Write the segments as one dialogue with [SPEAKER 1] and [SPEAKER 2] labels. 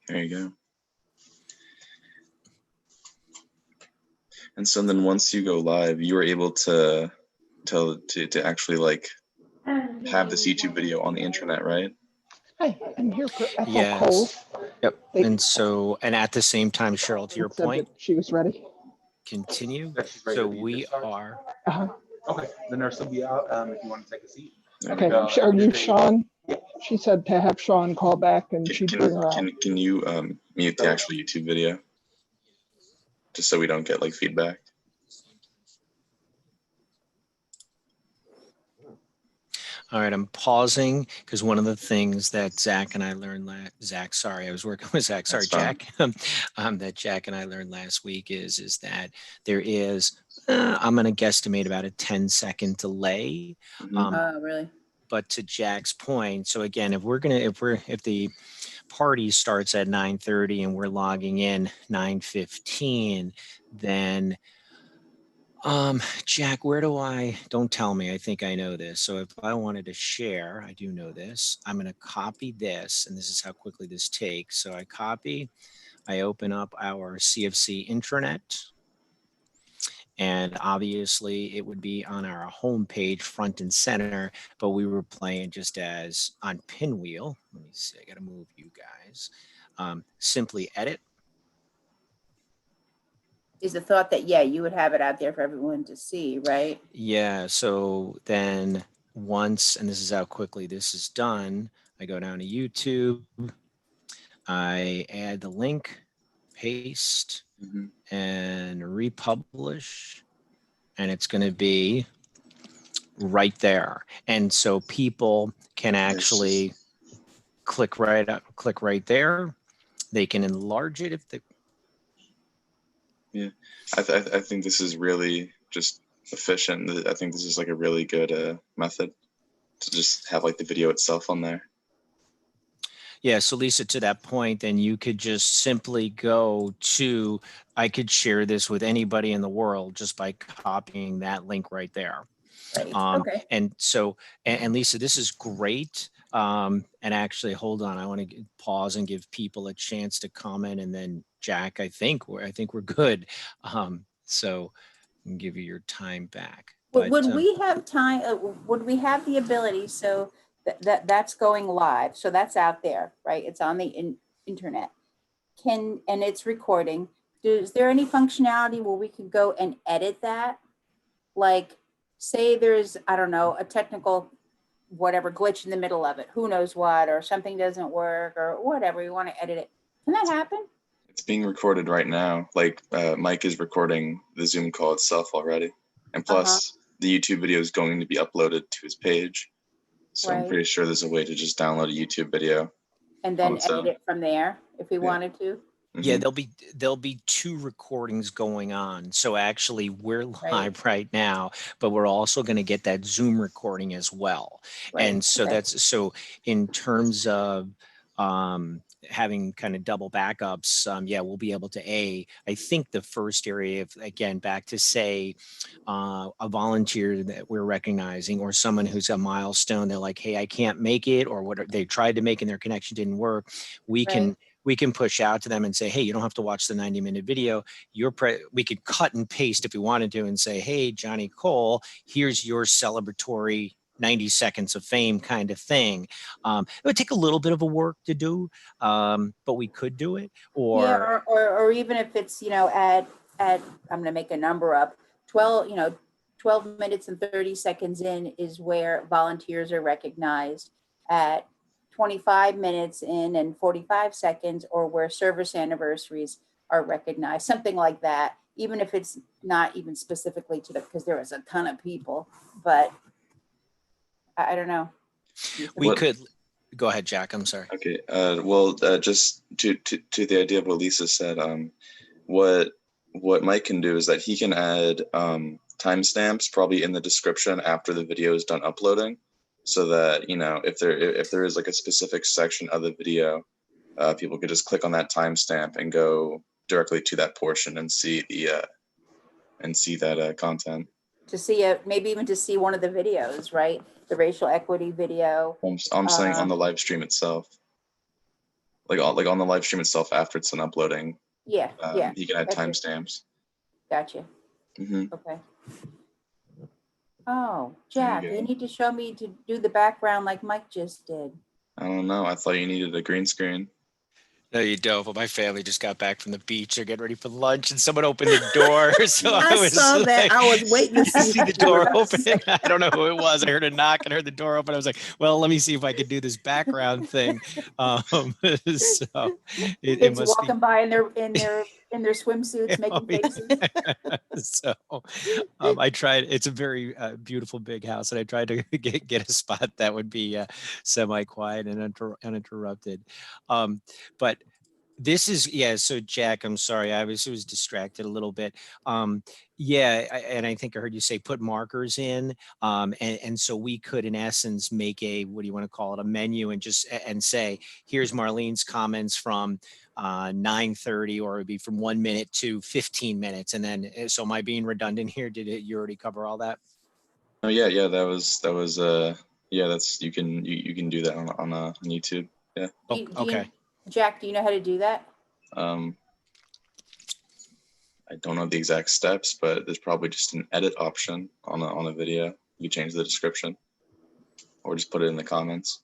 [SPEAKER 1] There you go. And so then once you go live, you were able to actually like have this YouTube video on the internet, right?
[SPEAKER 2] Hi, I'm here for Ethel
[SPEAKER 3] Yes.
[SPEAKER 2] Cole.
[SPEAKER 3] Yep.
[SPEAKER 2] They-
[SPEAKER 3] And at the same time, Cheryl, to your
[SPEAKER 2] said
[SPEAKER 3] point,
[SPEAKER 2] that she was ready.
[SPEAKER 3] continue.
[SPEAKER 4] That she's ready
[SPEAKER 3] So
[SPEAKER 4] to be
[SPEAKER 3] we
[SPEAKER 4] discharged?
[SPEAKER 3] are,
[SPEAKER 4] Okay, the nurse will be out if you want to take a seat.
[SPEAKER 2] Okay,
[SPEAKER 4] And,
[SPEAKER 2] are you
[SPEAKER 4] they-
[SPEAKER 2] Sean? She said to have Sean call back and she'd bring her out.
[SPEAKER 1] Can you mute the actual YouTube video? Just so we don't get like feedback.
[SPEAKER 3] all right, I'm pausing because one of the things that Zach and I learned Zach, sorry, I was working with Zach, sorry, Jack, that Jack and I learned last week is that there is, I'm going to guesstimate about a 10-second delay.
[SPEAKER 1] Mhm.
[SPEAKER 5] Really?
[SPEAKER 3] But to Jack's point, so again, if the party starts at 9:30 and we're logging in 9:15, then Jack, don't tell me, I think I know this. So if I wanted to share, I do know this, I'm going to copy this, and this is how quickly this takes. So I copy, I open up our CFC intranet, and obviously it would be on our homepage front and center, but we were playing just as on Pinwheel. Let me see, I got to move you guys. Simply edit.
[SPEAKER 5] Is the thought that, yeah, you would have it out there for everyone to see, right?
[SPEAKER 3] Yeah, so then once, and this is how quickly this is done, I go down to YouTube, I add the link, paste,
[SPEAKER 1] Mhm.
[SPEAKER 3] and republish, and it's going to be right there. And so people can actually click right there. They can enlarge it if they.
[SPEAKER 1] Yeah, I think this is really just efficient. I think this is like a really good method to just have like the video itself on there.
[SPEAKER 3] Yeah, so Lisa, to that point, then you could just simply go to, I could share this with anybody in the world just by copying that link right there.
[SPEAKER 5] Right. Okay.
[SPEAKER 3] And so, and Lisa, this is great. And actually, hold on, I want to pause and give people a chance to comment, and then Jack, I think we're good. So I can give you your time back.
[SPEAKER 5] But would we have time? Would we have the ability? So that's going live. So that's out there, right? It's on the internet. And it's recording. Is there any functionality where we could go and edit that? Like, say there's, I don't know, a technical whatever glitch in the middle of it, who knows what, or something doesn't work or whatever, you want to edit it. Can that happen?
[SPEAKER 1] It's being recorded right now. Like Mike is recording the Zoom call itself already. And plus the YouTube video is going to be uploaded to his page. So I'm pretty sure there's a way to just download a YouTube video.
[SPEAKER 5] And then edit it from there if we wanted to.
[SPEAKER 3] Yeah, there'll be two recordings going on. So actually we're live right now, but we're also going to get that Zoom recording as well. And so that's, so in terms of having kind of double backups, yeah, we'll be able to, I think the first area, if again, back to say a volunteer that we're recognizing or someone who's a milestone, they're like, hey, I can't make it, or what they tried to make and their connection didn't work. We can push out to them and say, hey, you don't have to watch the 90-minute video. We could cut and paste if we wanted to and say, hey, Johnny Cole, here's your celebratory 90 seconds of fame kind of thing. It would take a little bit of a work to do, but we could do it.
[SPEAKER 5] Or even if it's, at I'm going to make a number up, 12 minutes and 30 seconds in is where volunteers are recognized. At 25 minutes in and 45 seconds, or where service anniversaries are recognized, something like that, even if it's not even specifically to because there was a ton of people, but I don't know.
[SPEAKER 3] We could go ahead, Jack. I'm sorry.
[SPEAKER 1] Okay. Well, just to the idea of what Lisa said, what Mike can do is that he can add timestamps probably in the description after the video is done uploading, so that if there is like a specific section of the video, people could just click on that timestamp and go directly to that portion and see that content.
[SPEAKER 5] To see it, maybe even to see one of the videos, right? The racial equity video.
[SPEAKER 1] I'm saying on the live stream itself. like on the live stream itself after it's done uploading.
[SPEAKER 5] Yeah, yeah,
[SPEAKER 1] You can add
[SPEAKER 5] gotcha.
[SPEAKER 1] timestamps.
[SPEAKER 5] Gotcha.
[SPEAKER 1] Hmm.
[SPEAKER 5] Okay. Oh,
[SPEAKER 1] There
[SPEAKER 5] Jack,
[SPEAKER 1] you
[SPEAKER 5] you
[SPEAKER 1] go.
[SPEAKER 5] need to show me to do the background like Mike just did.
[SPEAKER 1] I don't know. I thought you needed a green screen.
[SPEAKER 3] No, you don't. But my family just got back from the beach. They're getting ready for lunch, and someone opened the door. So I was
[SPEAKER 5] saw that.
[SPEAKER 3] like,
[SPEAKER 5] I was waiting to
[SPEAKER 3] I
[SPEAKER 5] see
[SPEAKER 3] see the
[SPEAKER 5] who
[SPEAKER 3] door
[SPEAKER 5] it was.
[SPEAKER 3] open. I don't know who it was. I heard a knock and heard the door open. I was like, well, let me see if I could do this background thing. So it
[SPEAKER 5] Kids
[SPEAKER 3] must be.
[SPEAKER 5] walking by in their swimsuits,
[SPEAKER 3] Oh,
[SPEAKER 5] making
[SPEAKER 3] yeah.
[SPEAKER 5] faces.
[SPEAKER 3] So I tried. It's a very beautiful big house, and I tried to get a spot that would be semi-quiet and uninterrupted. But this is, yeah. So Jack, I'm sorry, I was distracted a little bit. Yeah, and I think I heard you say put markers in, and so we could, in essence, make a, what do you want to call it, a menu, and just and say, here's Marlene's comments from 9:30, or it would be from 1 minute to 15 minutes, and then. So am I being redundant here? Did you already cover all that?
[SPEAKER 1] Oh yeah, that was yeah, that's you can do that on YouTube. Yeah.
[SPEAKER 3] Oh, okay.
[SPEAKER 5] Jack, do you know how to do that?
[SPEAKER 1] I don't know the exact steps, but there's probably just an edit option on a video. You change the description, or just put it in the comments.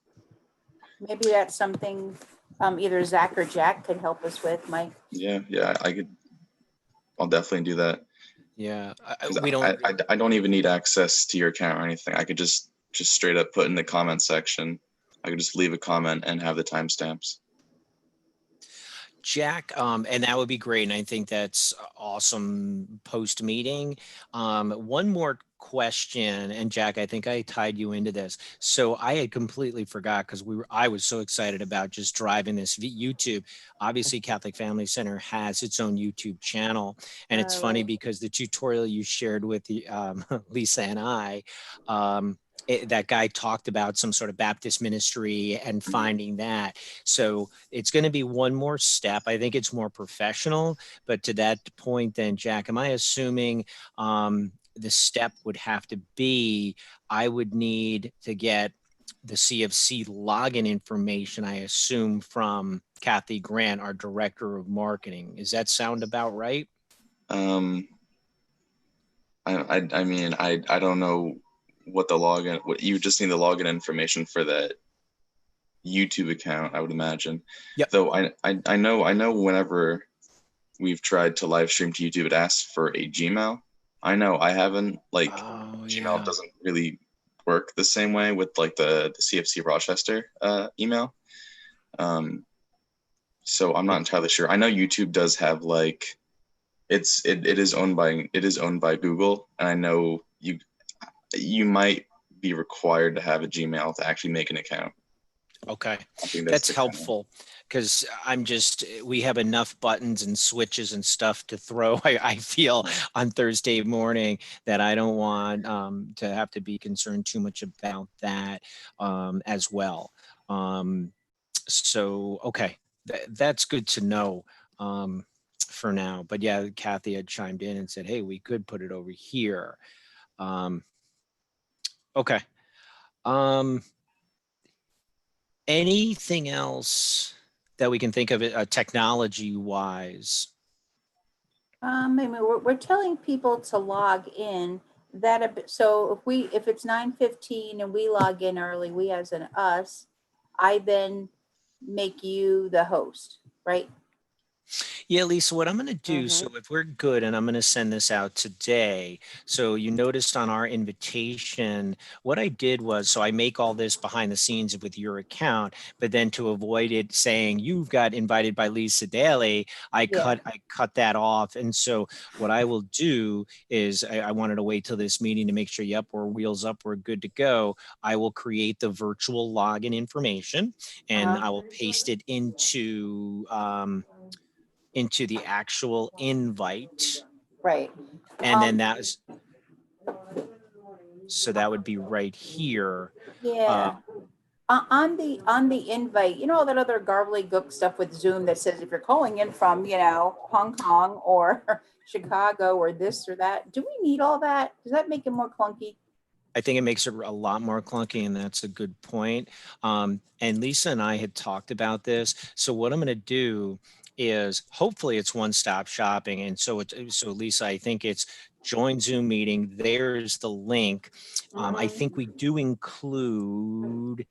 [SPEAKER 5] Maybe that's something either Zach or Jack could help us with, Mike.
[SPEAKER 1] Yeah, I'll definitely do that.
[SPEAKER 3] Yeah,
[SPEAKER 1] 'Cause
[SPEAKER 3] we don't.
[SPEAKER 1] I don't even need access to your account or anything. I could just straight up put in the comment section. I could just leave a comment and have the timestamps.
[SPEAKER 3] Jack, and that would be great. And I think that's awesome post meeting. One more question, and Jack, I think I tied you into this. So I had completely forgot, because I was so excited about just driving this YouTube. Obviously, Catholic Family Center has its own YouTube channel, and it's funny
[SPEAKER 5] Right.
[SPEAKER 3] because the tutorial you shared with the Lisa and I. That guy talked about some sort of Baptist ministry and finding that. So it's going to be one more step. I think it's more professional. But to that point, then, Jack, am I assuming the step would have to be, I would need to get the CFC login information, I assume, from Kathy Grant, our director of marketing. Does that sound about right?
[SPEAKER 1] I mean, I don't know what the login. What you just need the login information for that YouTube account, I would imagine.
[SPEAKER 3] Yep.
[SPEAKER 1] Though I know whenever we've tried to live stream to YouTube, it asks for a Gmail. I know I haven't, like, Gmail doesn't really work the same way with like the CFC Rochester email. So I'm not entirely sure. I know YouTube does have, like, it is owned by Google, and I know you might be required to have a Gmail to actually make an account.
[SPEAKER 3] Okay,
[SPEAKER 1] I think
[SPEAKER 3] that's
[SPEAKER 1] the
[SPEAKER 3] helpful, because we have enough buttons and switches and stuff to throw. I feel on Thursday morning that I don't want to have to be concerned too much about that as well. So, okay, that's good to know for now. But yeah, Kathy had chimed in and said, hey, we could put it over here. Okay. Anything else that we can think of technology wise?
[SPEAKER 5] I mean, we're telling people to log in. So if it's 9:15 and we log in early, we as an us, I then make you the host, right?
[SPEAKER 3] Yeah, Lisa, what I'm going to do, so if we're good, and I'm going to send this out today. So you noticed on our invitation, what I did was, so I make all this behind the scenes with your account, but then to avoid it saying you've got invited by Lisa Daly, I cut that off. And so what I will do is, I wanted to wait till this meeting to make sure, yep, we're wheels up, we're good to go. I will create the virtual login information, and I will paste it into the actual invite.
[SPEAKER 5] Right.
[SPEAKER 3] And then so that would be right here.
[SPEAKER 5] Yeah. On the invite, you know, all that other gobbledygook stuff with Zoom that says if you're calling in from, Hong Kong or Chicago or this or that, do we need all that? Does that make it more clunky?
[SPEAKER 3] I think it makes it a lot more clunky, and that's a good point. And Lisa and I had talked about this. So what I'm going to do is hopefully it's one-stop shopping. And so so Lisa, I think it's join Zoom meeting. There's the link. I think we do include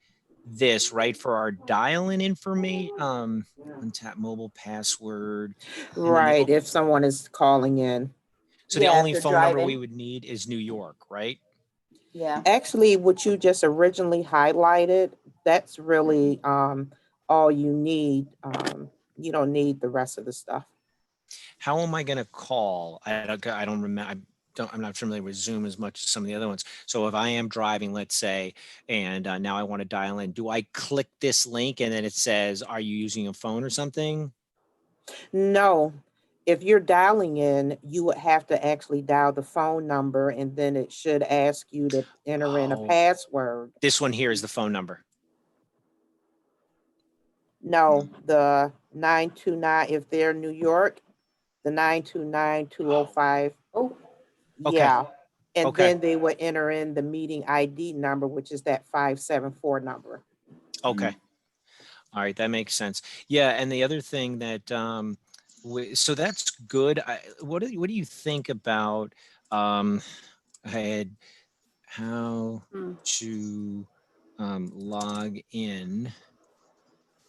[SPEAKER 3] this, right, for our dial-in information, untap mobile password. And then
[SPEAKER 6] Right, if someone is calling in.
[SPEAKER 3] so the
[SPEAKER 5] Yeah, if
[SPEAKER 3] only
[SPEAKER 5] they're
[SPEAKER 3] phone number
[SPEAKER 5] driving.
[SPEAKER 3] we would need is New York, right?
[SPEAKER 5] Yeah.
[SPEAKER 6] Actually, what you just originally highlighted, that's really all you need. You don't need the rest of the stuff.
[SPEAKER 3] How am I going to call? I don't remember. I'm not familiar with Zoom as much as some of the other ones. So if I am driving, let's say, and now I want to dial in, do I click this link and then it says, are you using a phone or something?
[SPEAKER 6] No, if you're dialing in, you would have to actually dial the phone number, and then it should ask you to enter in a
[SPEAKER 3] Oh.
[SPEAKER 6] password.
[SPEAKER 3] This one here is the phone number.
[SPEAKER 6] No, the 929, if they're New York, the 929-205.
[SPEAKER 5] Oh,
[SPEAKER 3] Okay.
[SPEAKER 6] Yeah. And
[SPEAKER 3] Okay.
[SPEAKER 6] then they would enter in the meeting ID number, which is that 574 number.
[SPEAKER 3] Okay. All right. That makes sense. Yeah. And the other thing that, so that's good. What do you think about, I had how to log in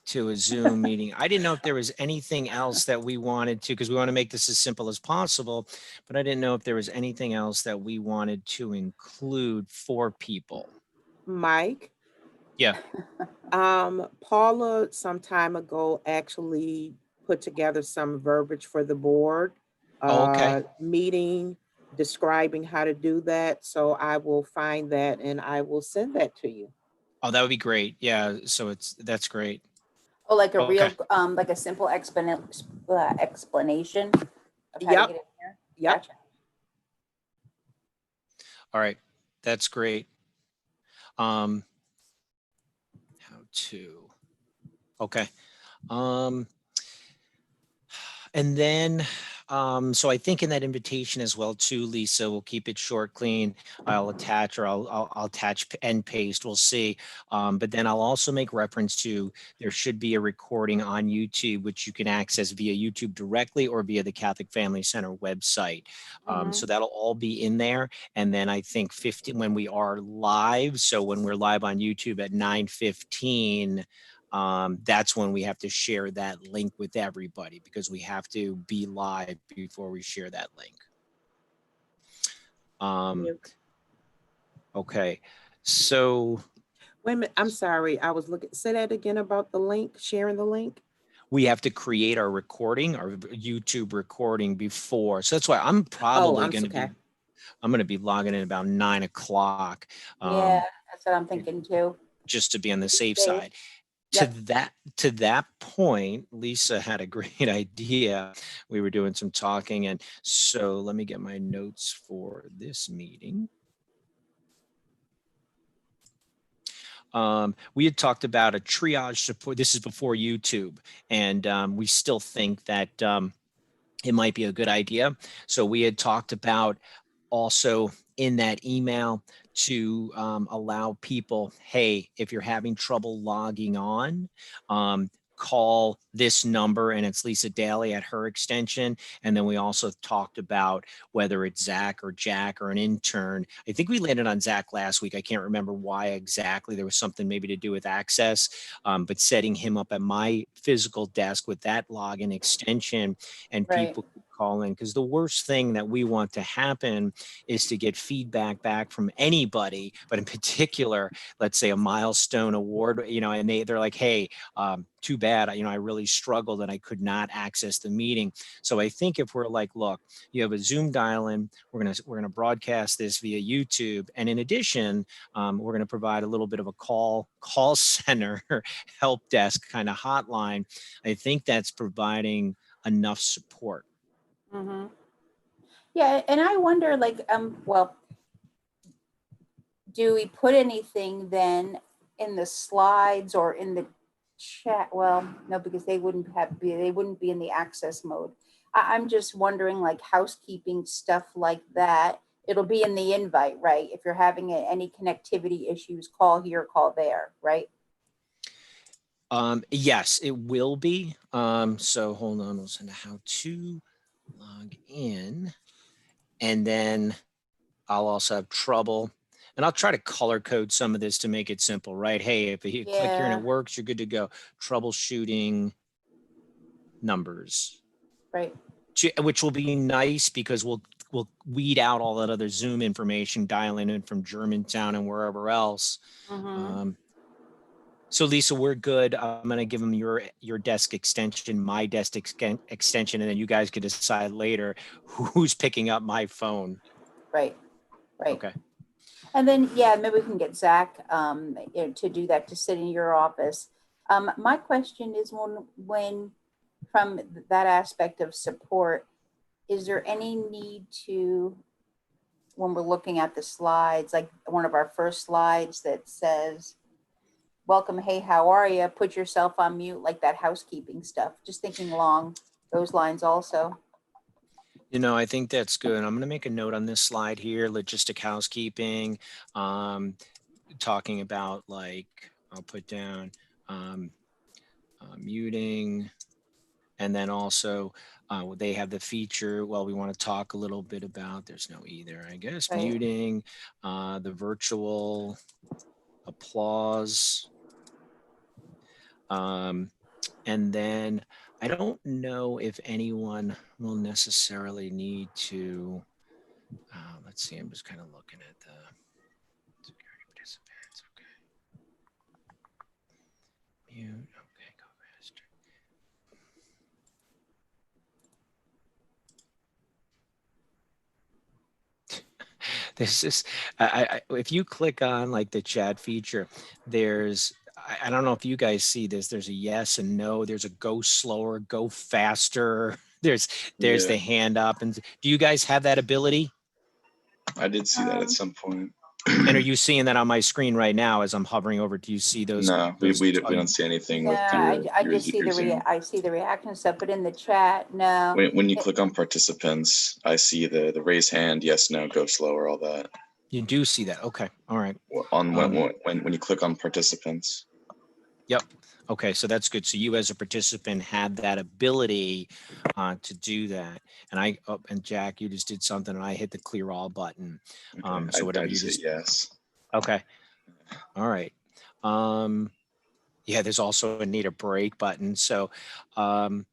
[SPEAKER 3] to a Zoom meeting. I didn't know if there was anything else that we wanted to, because we want to make this as simple as possible, but I didn't know if there was anything else that we wanted to include for people.
[SPEAKER 6] Mike?
[SPEAKER 3] Yeah.
[SPEAKER 6] Paula some time ago actually put together some verbiage for the board
[SPEAKER 3] Okay.
[SPEAKER 6] meeting describing how to do that. So I will find that and I will send that to you.
[SPEAKER 3] Oh, that would be great. Yeah. So that's great.
[SPEAKER 5] oh, like a real,
[SPEAKER 3] Okay.
[SPEAKER 5] like a simple explanation of how to
[SPEAKER 6] Yep.
[SPEAKER 5] get in here.
[SPEAKER 6] Yep.
[SPEAKER 5] Gotcha.
[SPEAKER 3] All right. That's great. How to, okay. And then, so I think in that invitation as well too, Lisa, we'll keep it short, clean. I'll attach, or I'll attach and paste. We'll see. But then I'll also make reference to there should be a recording on YouTube, which you can access via YouTube directly or via the Catholic Family Center website. So that'll all be in there. And then I think 15 when we are live. So when we're live on YouTube at 9:15. That's when we have to share that link with everybody, because we have to be live before we share that link. Okay, so
[SPEAKER 6] Wait a minute, I'm sorry. I was looking, say that again about the link, sharing the link.
[SPEAKER 3] we have to create our recording, our YouTube recording before. So that's why I'm probably going to be, I'm going to be logging in about 9 o'clock.
[SPEAKER 5] Yeah, that's what I'm thinking too.
[SPEAKER 3] Just to be on the safe
[SPEAKER 5] Safe.
[SPEAKER 3] side. To that point, Lisa had a great idea. We were doing some talking, and so let me get my notes for this meeting. We had talked about a triage support. This is before YouTube, and we still think that it might be a good idea. So we had talked about also in that email to allow people, hey, if you're having trouble logging on, call this number, and it's Lisa Daly at her extension. And then we also talked about whether it's Zach or Jack or an intern. I think we landed on Zach last week. I can't remember why exactly. There was something maybe to do with access, but setting him up at my physical desk with that login extension, and people could call in, because the worst thing that we want to happen is to get feedback back from anybody, but in particular, let's say a milestone award, and they're like, hey, too bad, I really struggled and I could not access the meeting. So I think if we're like, look, you have a Zoom dial-in, we're gonna broadcast this via YouTube, and in addition, we're gonna provide a little bit of a call center help desk kind of hotline. I think that's providing enough support.
[SPEAKER 5] Yeah, and I wonder, like, well, do we put anything then in the slides or in the chat? Well, no, because they wouldn't be in the access mode. I'm just wondering, like, housekeeping stuff like that. It'll be in the invite, right? If you're having any connectivity issues, call here, call there, right?
[SPEAKER 3] Yes, it will be. So hold on, we'll send how to log in, and then I'll also have trouble, and I'll try to color code some of this to make it simple, right? Hey, if you click here and
[SPEAKER 5] Yeah.
[SPEAKER 3] it works, you're good to go. Troubleshooting numbers,
[SPEAKER 5] Right.
[SPEAKER 3] which will be nice because we'll weed out all that other Zoom information, dialing in from Germantown and wherever else.
[SPEAKER 5] Mhm.
[SPEAKER 3] So Lisa, we're good. I'm going to give them your desk extension, my desk extension, and then you guys can decide later who's picking up my phone.
[SPEAKER 5] Right. Right.
[SPEAKER 3] Okay.
[SPEAKER 5] And then, yeah, maybe we can get Zach to do that, to sit in your office. My question is, when from that aspect of support, is there any need to, when we're looking at the slides, like one of our first slides that says, welcome, hey, how are you? Put yourself on mute, like that housekeeping stuff. Just thinking along those lines also.
[SPEAKER 3] You know, I think that's good. I'm going to make a note on this slide here, logistic housekeeping, talking about, like, I'll put down muting, and then also they have the feature, well, we want to talk a little bit about, there's no either, I guess,
[SPEAKER 5] Right.
[SPEAKER 3] muting, the virtual applause. And then I don't know if anyone will necessarily need to, let's see, I'm just kind of looking at the security participants. Okay. Mute, okay, go faster. This is, if you click on like the chat feature, there's, I don't know if you guys see this, there's a yes and no, there's a go slower, go faster. There's
[SPEAKER 1] Yeah,
[SPEAKER 3] the hand up. And do you guys have that ability?
[SPEAKER 1] I did see that at some point.
[SPEAKER 3] And are you seeing that on my screen right now as I'm hovering over? Do you see those?
[SPEAKER 1] No, we don't see anything with
[SPEAKER 5] Yeah,
[SPEAKER 1] your,
[SPEAKER 5] I just see
[SPEAKER 1] your Zoom.
[SPEAKER 5] I see the reaction stuff, but in the chat, no.
[SPEAKER 1] When you click on participants, I see the raise hand, yes, no, go slower, all that.
[SPEAKER 3] You do see that. Okay. All right.
[SPEAKER 1] On when you click on participants.
[SPEAKER 3] Yep. Okay, so that's good. So you as a participant have that ability to do that. And and Jack, you just did something, and I hit the clear all button.
[SPEAKER 1] Okay.
[SPEAKER 3] So whatever
[SPEAKER 1] I
[SPEAKER 3] you
[SPEAKER 1] just hit yes.
[SPEAKER 3] Okay. All right. Yeah, there's also a need a break button. So let's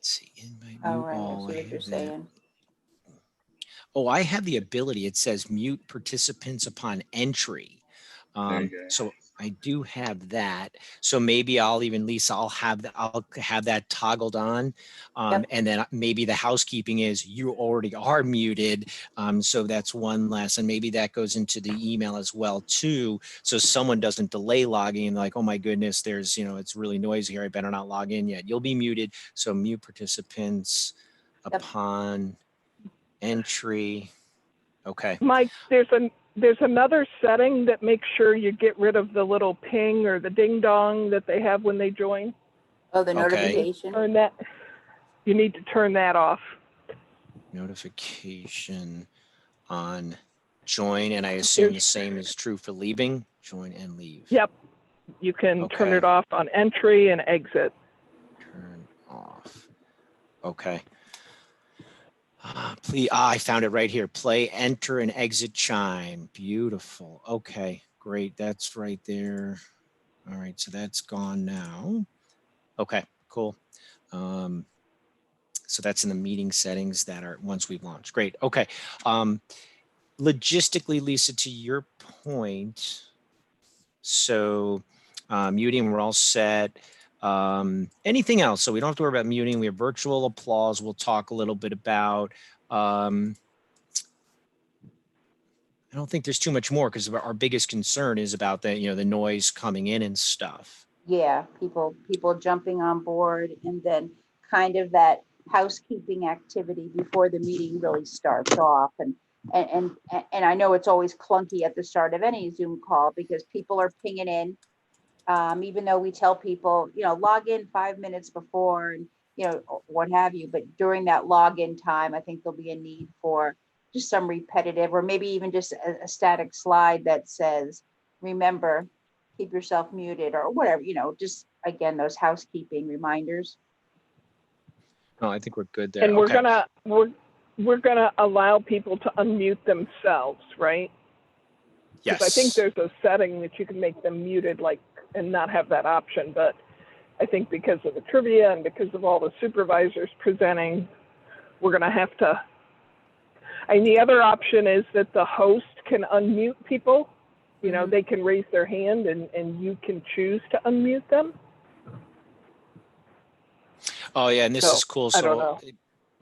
[SPEAKER 3] see. Invite
[SPEAKER 5] All
[SPEAKER 3] mute
[SPEAKER 5] right, I
[SPEAKER 3] all.
[SPEAKER 5] see what you're saying.
[SPEAKER 3] Oh, I have the ability. It says mute participants upon entry.
[SPEAKER 1] There you go.
[SPEAKER 3] So I do have that. So maybe Lisa, I'll have that toggled on.
[SPEAKER 5] Yep.
[SPEAKER 3] And then maybe the housekeeping is you already are muted. So that's one less. And maybe that goes into the email as well too. So someone doesn't delay logging, like, oh my goodness, there's, it's really noisy here. I better not log in yet. You'll be muted. So mute participants upon entry. Okay.
[SPEAKER 2] Mike, there's another setting that makes sure you get rid of the little ping or the ding dong that they have when they join.
[SPEAKER 5] Oh, the notification.
[SPEAKER 2] Turn that. You need to turn that off.
[SPEAKER 3] Notification on join, and I assume the same is true for leaving. Join and leave.
[SPEAKER 2] Yep. You can turn it off on entry and exit.
[SPEAKER 3] Turn off. Okay. Please, I found it right here. Play, enter, and exit chime. Beautiful. Okay, great. That's right there. All right, so that's gone now. Okay, cool. So that's in the meeting settings that are once we've launched. Great. Okay. Logistically, Lisa, to your point, so muting, we're all set. Anything else? So we don't have to worry about muting. We have virtual applause. We'll talk a little bit about. I don't think there's too much more because our biggest concern is about the the noise coming in and stuff.
[SPEAKER 5] Yeah, people jumping on board, and then kind of that housekeeping activity before the meeting really starts off. And I know it's always clunky at the start of any Zoom call because people are pinging in, even though we tell people, log in 5 minutes before, you know, what have you. But during that login time, I think there'll be a need for just some repetitive, or maybe even just a static slide that says, remember, keep yourself muted, or whatever, you know, just again, those housekeeping reminders.
[SPEAKER 3] No, I think we're good there.
[SPEAKER 2] And we're
[SPEAKER 3] Okay.
[SPEAKER 2] gonna allow people to unmute themselves, right? Because I think
[SPEAKER 3] Yes.
[SPEAKER 2] there's a setting that you can make them muted, like, and not have that option. But I think because of the trivia and because of all the supervisors presenting, we're gonna have to. And the other option is that the host can unmute people. You know, they can raise their hand and you can choose to unmute them.
[SPEAKER 3] Oh yeah, and this
[SPEAKER 2] So,
[SPEAKER 3] is cool.
[SPEAKER 2] I don't
[SPEAKER 3] So
[SPEAKER 2] know.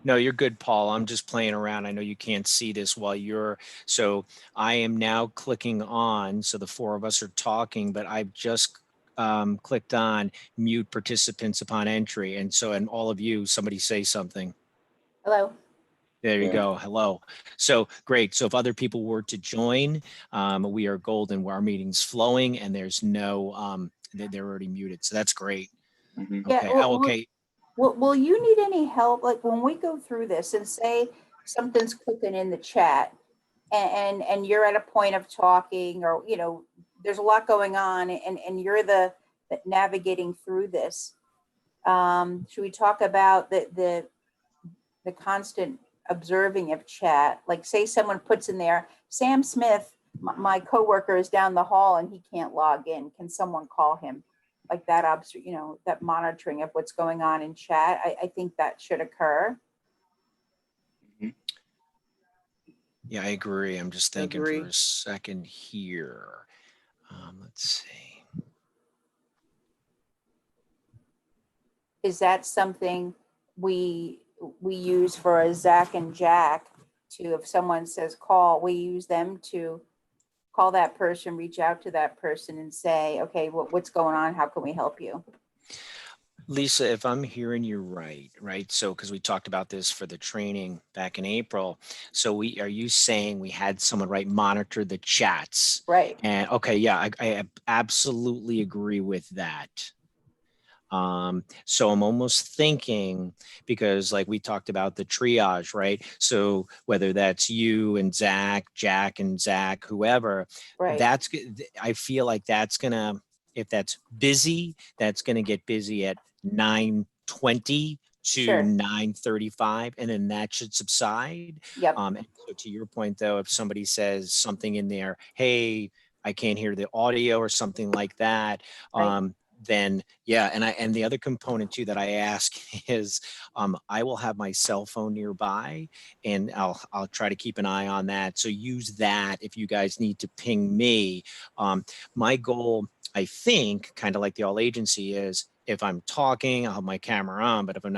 [SPEAKER 3] no, you're good, Paul. I'm just playing around. I know you can't see this while you're, so I am now clicking on, so the four of us are talking, but I've just clicked on mute participants upon entry. And so, and all of you, somebody say something.
[SPEAKER 5] Hello.
[SPEAKER 3] There you
[SPEAKER 1] Yeah.
[SPEAKER 3] go. Hello. So great. So if other people were to join, we are golden where our meeting's flowing and there's no, they're already muted. So that's great.
[SPEAKER 1] Mhm.
[SPEAKER 5] Yeah.
[SPEAKER 3] Okay. Oh, okay.
[SPEAKER 5] Will you need any help? Like when we go through this and say something's cooking in the chat and you're at a point of talking, or, you know, there's a lot going on and you're the navigating through this. Should we talk about the constant observing of chat? Like say someone puts in there, Sam Smith, my coworker is down the hall and he can't log in. Can someone call him? Like that, you know, that monitoring of what's going on in chat. I think that should occur.
[SPEAKER 3] Yeah, I agree. I'm just thinking for
[SPEAKER 6] Agree.
[SPEAKER 3] a second here. Let's see.
[SPEAKER 5] Is that something we use for a Zach and Jack to, if someone says call, we use them to call that person, reach out to that person and say, okay, what's going on? How can we help you?
[SPEAKER 3] Lisa, if I'm hearing you right? So, because we talked about this for the training back in April. So are you saying we had someone monitor the chats?
[SPEAKER 5] Right.
[SPEAKER 3] And okay, yeah, I absolutely agree with that. So I'm almost thinking, because like we talked about the triage, right? So whether that's you and Zach, Jack and Zach, whoever,
[SPEAKER 5] Right.
[SPEAKER 3] I feel like that's gonna, if that's busy, that's gonna get busy at 9:20 to
[SPEAKER 5] Sure.
[SPEAKER 3] 9:35, and then that should subside.
[SPEAKER 5] Yep.
[SPEAKER 3] And so to your point though, if somebody says something in there, hey, I can't hear the audio or something like that,
[SPEAKER 5] Right.
[SPEAKER 3] then yeah. And the other component too that I ask is I will have my cell phone nearby and I'll try to keep an eye on that. So use that if you guys need to ping me. My goal, I think, kind of like the all agency, is if I'm talking, I'll have my camera on, but if I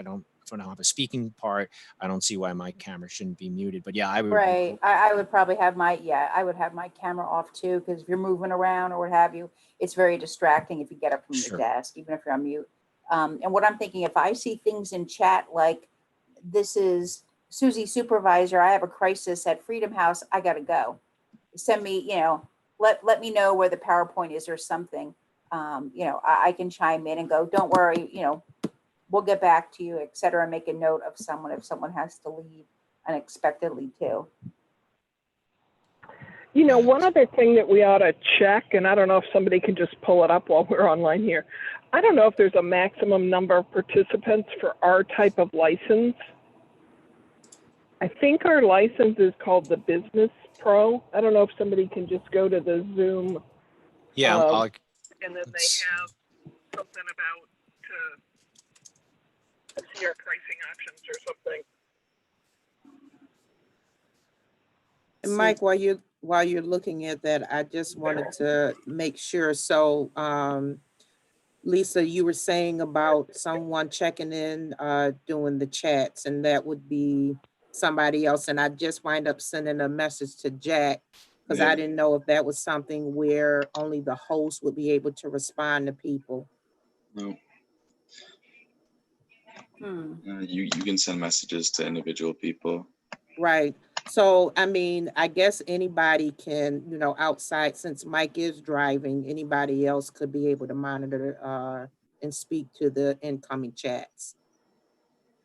[SPEAKER 3] don't have a speaking part, I don't see why my camera shouldn't be muted. But yeah, I would.
[SPEAKER 5] Right. I would probably have I would have my camera off too, because if you're moving around or what have you, it's very distracting if you get up from your
[SPEAKER 3] Sure.
[SPEAKER 5] desk, even if you're on mute. And what I'm thinking, if I see things in chat like, this is Susie supervisor, I have a crisis at Freedom House, I gotta go. Send me, you know, let me know where the PowerPoint is or something. You know, I can chime in and go, don't worry, you know, we'll get back to you, et cetera. Make a note of someone if someone has to leave unexpectedly too.
[SPEAKER 2] You know, one other thing that we ought to check, and I don't know if somebody can just pull it up while we're online here. I don't know if there's a maximum number of participants for our type of license. I think our license is called the Business Pro. I don't know if somebody can just go to the Zoom.
[SPEAKER 3] Yeah,
[SPEAKER 2] and then they have something about to see our pricing options or something.
[SPEAKER 6] And Mike, while you're looking at that, I just wanted to make sure. So, Lisa, you were saying about someone checking in, doing the chats, and that would be somebody else. And I just wind up sending a message to Jack because I didn't know if that was something where only the host would be able to respond to people.
[SPEAKER 1] No.
[SPEAKER 5] Hmm.
[SPEAKER 1] You can send messages to individual people.
[SPEAKER 6] Right. So, I mean, I guess anybody can, you know, outside, since Mike is driving, anybody else could be able to monitor and speak to the incoming chats.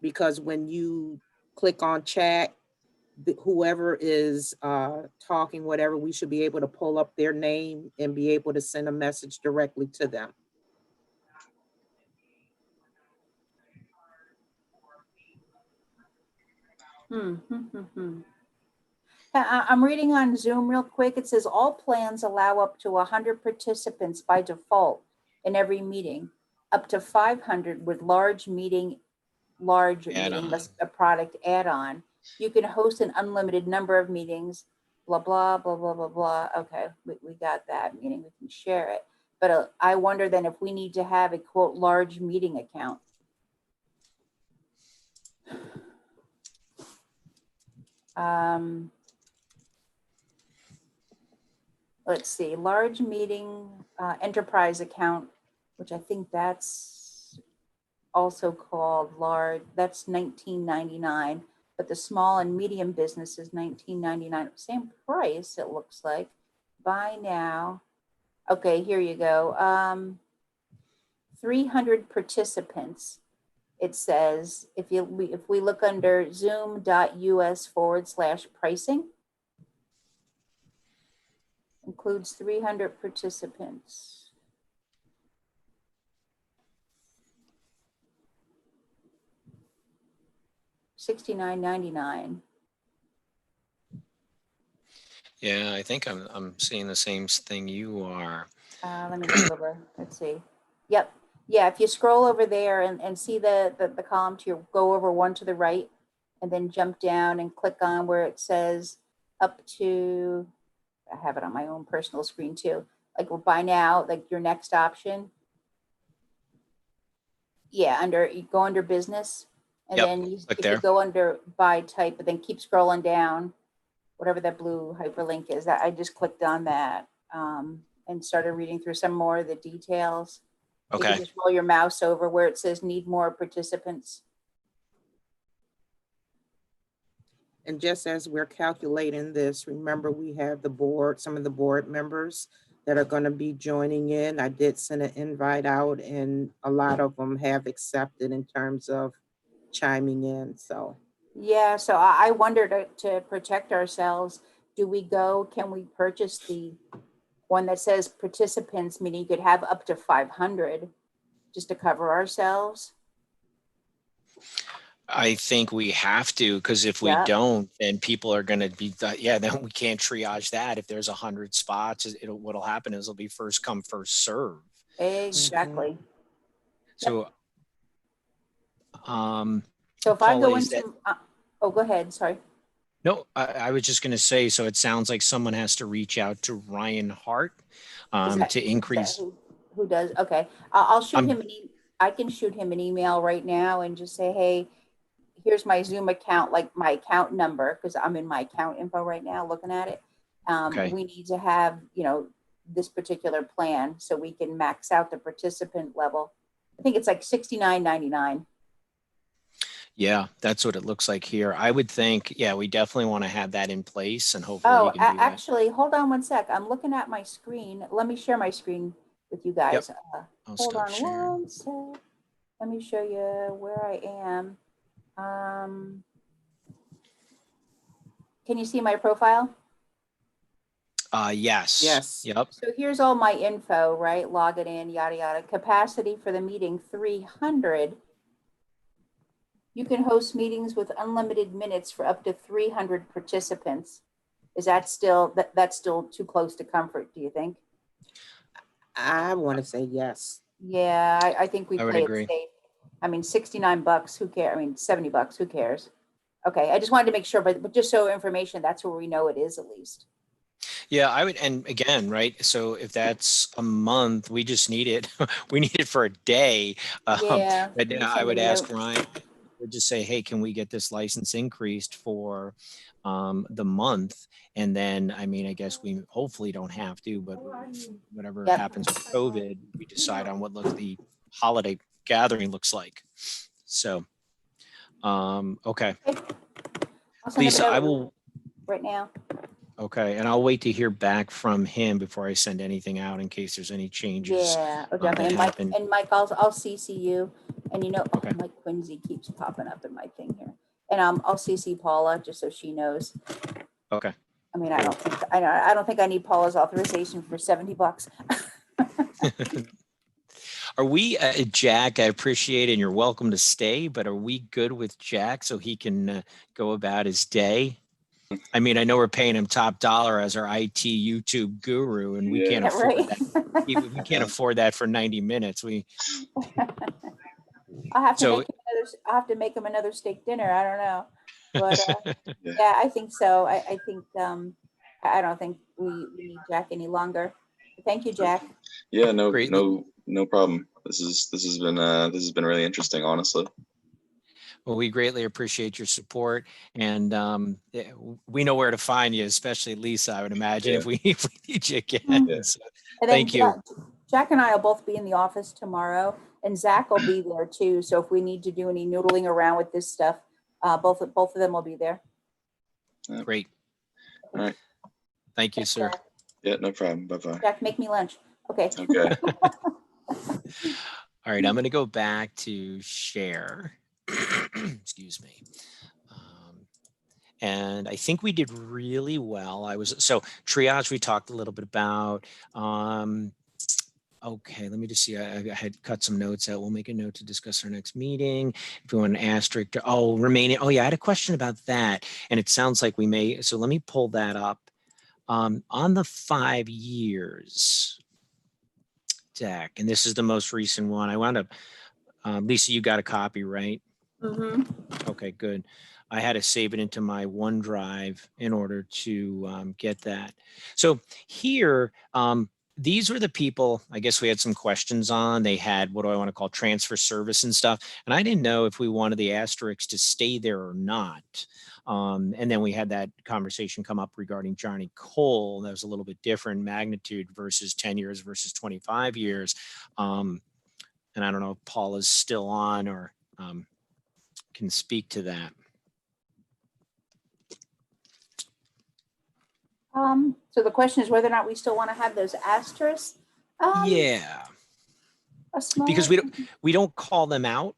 [SPEAKER 6] because when you click on chat, whoever is talking, whatever, we should be able to pull up their name and be able to send a message directly to them.
[SPEAKER 5] I'm reading on Zoom real quick. It says all plans allow up to 100 participants by default in every meeting, up to 500 with large meeting, less a product add-on. You can host an unlimited number of meetings, blah, blah, blah, blah, blah, blah. Okay, we got that, meaning we can share it. But I wonder then if we need to have a quote large meeting account. Let's see, large meeting enterprise account, which I think that's also called large, that's $19.99, but the small and medium business is $19.99, same price it looks like. Buy now. Okay, here you go. 300 participants. It says, if we look under zoom.us/pricing, includes 300 participants. $69.99.
[SPEAKER 3] Yeah, I think I'm seeing the same thing you are.
[SPEAKER 5] Let me go over. Let's see. Yep. Yeah, if you scroll over there and see the column to go over one to the right, and then jump down and click on where it says up to, I have it on my own personal screen too. Like buy now, like your next option. Yeah, you go under business, and
[SPEAKER 3] Yep,
[SPEAKER 5] then
[SPEAKER 3] click
[SPEAKER 5] if
[SPEAKER 3] there.
[SPEAKER 5] you go under buy type, but then keep scrolling down, whatever that blue hyperlink is, that I just clicked on that and started reading through some more of the details. You
[SPEAKER 3] Okay.
[SPEAKER 5] can just roll your mouse over where it says need more participants.
[SPEAKER 6] And just as we're calculating this, remember we have the board, some of the board members that are going to be joining in. I did send an invite out and a lot of them have accepted in terms of chiming in. So
[SPEAKER 5] Yeah, so I wonder to protect ourselves, can we purchase the one that says participants, meaning you could have up to 500 just to cover ourselves?
[SPEAKER 3] I think we have to, because if we
[SPEAKER 5] Yeah.
[SPEAKER 3] don't, then people are going to be, then we can't triage that. If there's 100 spots, what'll happen is it'll be first come, first serve.
[SPEAKER 5] Exactly.
[SPEAKER 3] So,
[SPEAKER 5] So if I
[SPEAKER 3] Paula,
[SPEAKER 5] go into, oh, go ahead, sorry.
[SPEAKER 3] No, I was just going to say, so it sounds like someone has to reach out to Ryan Hart to increase.
[SPEAKER 5] Who does? Okay, I'll shoot him I can shoot him an email right now and just say, hey, here's my Zoom account, like my account number, because I'm in my account info right now looking at it.
[SPEAKER 3] Okay.
[SPEAKER 5] We need to have, this particular plan so we can max out the participant level. I think it's like $69.99.
[SPEAKER 3] Yeah, that's what it looks like here. I would think, we definitely want to have that in place, and hopefully you can do that.
[SPEAKER 5] Actually, hold on one sec. I'm looking at my screen. Let me share my screen with you guys.
[SPEAKER 3] Yep.
[SPEAKER 5] Hold on one sec. Let me show you where I am. Can you see my profile?
[SPEAKER 3] Yes.
[SPEAKER 6] Yes.
[SPEAKER 3] Yep.
[SPEAKER 5] So here's all my info, right? Log it in, yada, yada. Capacity for the meeting, 300. You can host meetings with unlimited minutes for up to 300 participants. Is that still, that's still too close to comfort, do you think?
[SPEAKER 6] I want to say yes.
[SPEAKER 5] Yeah, I think we
[SPEAKER 3] I would
[SPEAKER 5] play
[SPEAKER 3] agree.
[SPEAKER 5] it safe. I mean, $69, who cares? I mean, $70, who cares? Okay, I just wanted to make sure, but just so information, that's where we know it is at least.
[SPEAKER 3] Yeah, I would, and again, right? So if that's a month, we just need it. We need it for a day.
[SPEAKER 5] Yeah.
[SPEAKER 3] But
[SPEAKER 5] you
[SPEAKER 3] I
[SPEAKER 5] send
[SPEAKER 3] would
[SPEAKER 5] a
[SPEAKER 3] ask
[SPEAKER 5] note.
[SPEAKER 3] Ryan, would just say, hey, can we get this license increased for the month? And then, I mean, I guess we hopefully don't have to, but whatever
[SPEAKER 5] Yep.
[SPEAKER 3] happens with COVID, we decide on what the holiday gathering looks like. So, okay.
[SPEAKER 5] I'll send
[SPEAKER 3] Lisa,
[SPEAKER 5] a note
[SPEAKER 3] I will.
[SPEAKER 5] right now.
[SPEAKER 3] Okay, and I'll wait to hear back from him before I send anything out in case there's any changes.
[SPEAKER 5] Yeah, oh,
[SPEAKER 3] that
[SPEAKER 5] definitely.
[SPEAKER 3] happen.
[SPEAKER 5] And Mike, I'll CC you. And you know,
[SPEAKER 3] Okay.
[SPEAKER 5] Mike Quincy keeps popping up in my thing here. And I'll CC Paula just so she knows.
[SPEAKER 3] Okay.
[SPEAKER 5] I mean, I don't think I need Paula's authorization for $70.
[SPEAKER 3] Are we, Jack, I appreciate it and you're welcome to stay, but are we good with Jack so he can go about his day? I mean, I know we're paying him top dollar as our IT YouTube guru and we can't
[SPEAKER 1] Yeah.
[SPEAKER 3] afford
[SPEAKER 5] Right.
[SPEAKER 3] that. We can't afford that for 90 minutes.
[SPEAKER 5] I'll have
[SPEAKER 3] So-
[SPEAKER 5] to make him another steak dinner. I don't know. But
[SPEAKER 1] Yeah.
[SPEAKER 5] yeah, I think so. I think I don't think we need Jack any longer. Thank you, Jack.
[SPEAKER 1] Yeah, no,
[SPEAKER 3] Great.
[SPEAKER 1] no problem. This has been really interesting, honestly.
[SPEAKER 3] Well, we greatly appreciate your support, and we know where to find you, especially Lisa. I would imagine
[SPEAKER 1] Yeah.
[SPEAKER 3] if we need you again.
[SPEAKER 1] Yeah.
[SPEAKER 3] So,
[SPEAKER 5] And then
[SPEAKER 3] thank you.
[SPEAKER 5] Jack and I will both be in the office tomorrow, and Zach will be there too. So if we need to do any noodling around with this stuff, both of them will be there.
[SPEAKER 3] Great.
[SPEAKER 1] All right.
[SPEAKER 3] Thank you,
[SPEAKER 5] Thanks,
[SPEAKER 3] sir.
[SPEAKER 5] Jack.
[SPEAKER 1] Yeah, no problem. Bye-bye.
[SPEAKER 5] Jack, make me lunch. Okay.
[SPEAKER 1] Okay.
[SPEAKER 3] All right, I'm going to go back to share. Excuse me. And I think we did really well. So triage, we talked a little bit about. Okay, let me just see. I had cut some notes out. We'll make a note to discuss our next meeting. If you want an asterisk, remaining. Oh yeah, I had a question about that. And it sounds like we may, so let me pull that up. On the 5 years deck, and this is the most recent one. I wound up, Lisa, you got a copy, right?
[SPEAKER 5] Mm-hmm.
[SPEAKER 3] Okay, good. I had to save it into my OneDrive in order to get that. So here, these were the people, I guess we had some questions on. They had, what do I want to call, transfer service and stuff. And I didn't know if we wanted the asterisks to stay there or not. And then we had that conversation come up regarding Johnny Cole. That was a little bit different magnitude versus 10 years versus 25 years. And I don't know if Paul is still on or can speak to that.
[SPEAKER 5] So the question is whether or not we still want to have those asterisks.
[SPEAKER 3] Yeah,
[SPEAKER 5] A small,
[SPEAKER 3] because we don't call them out.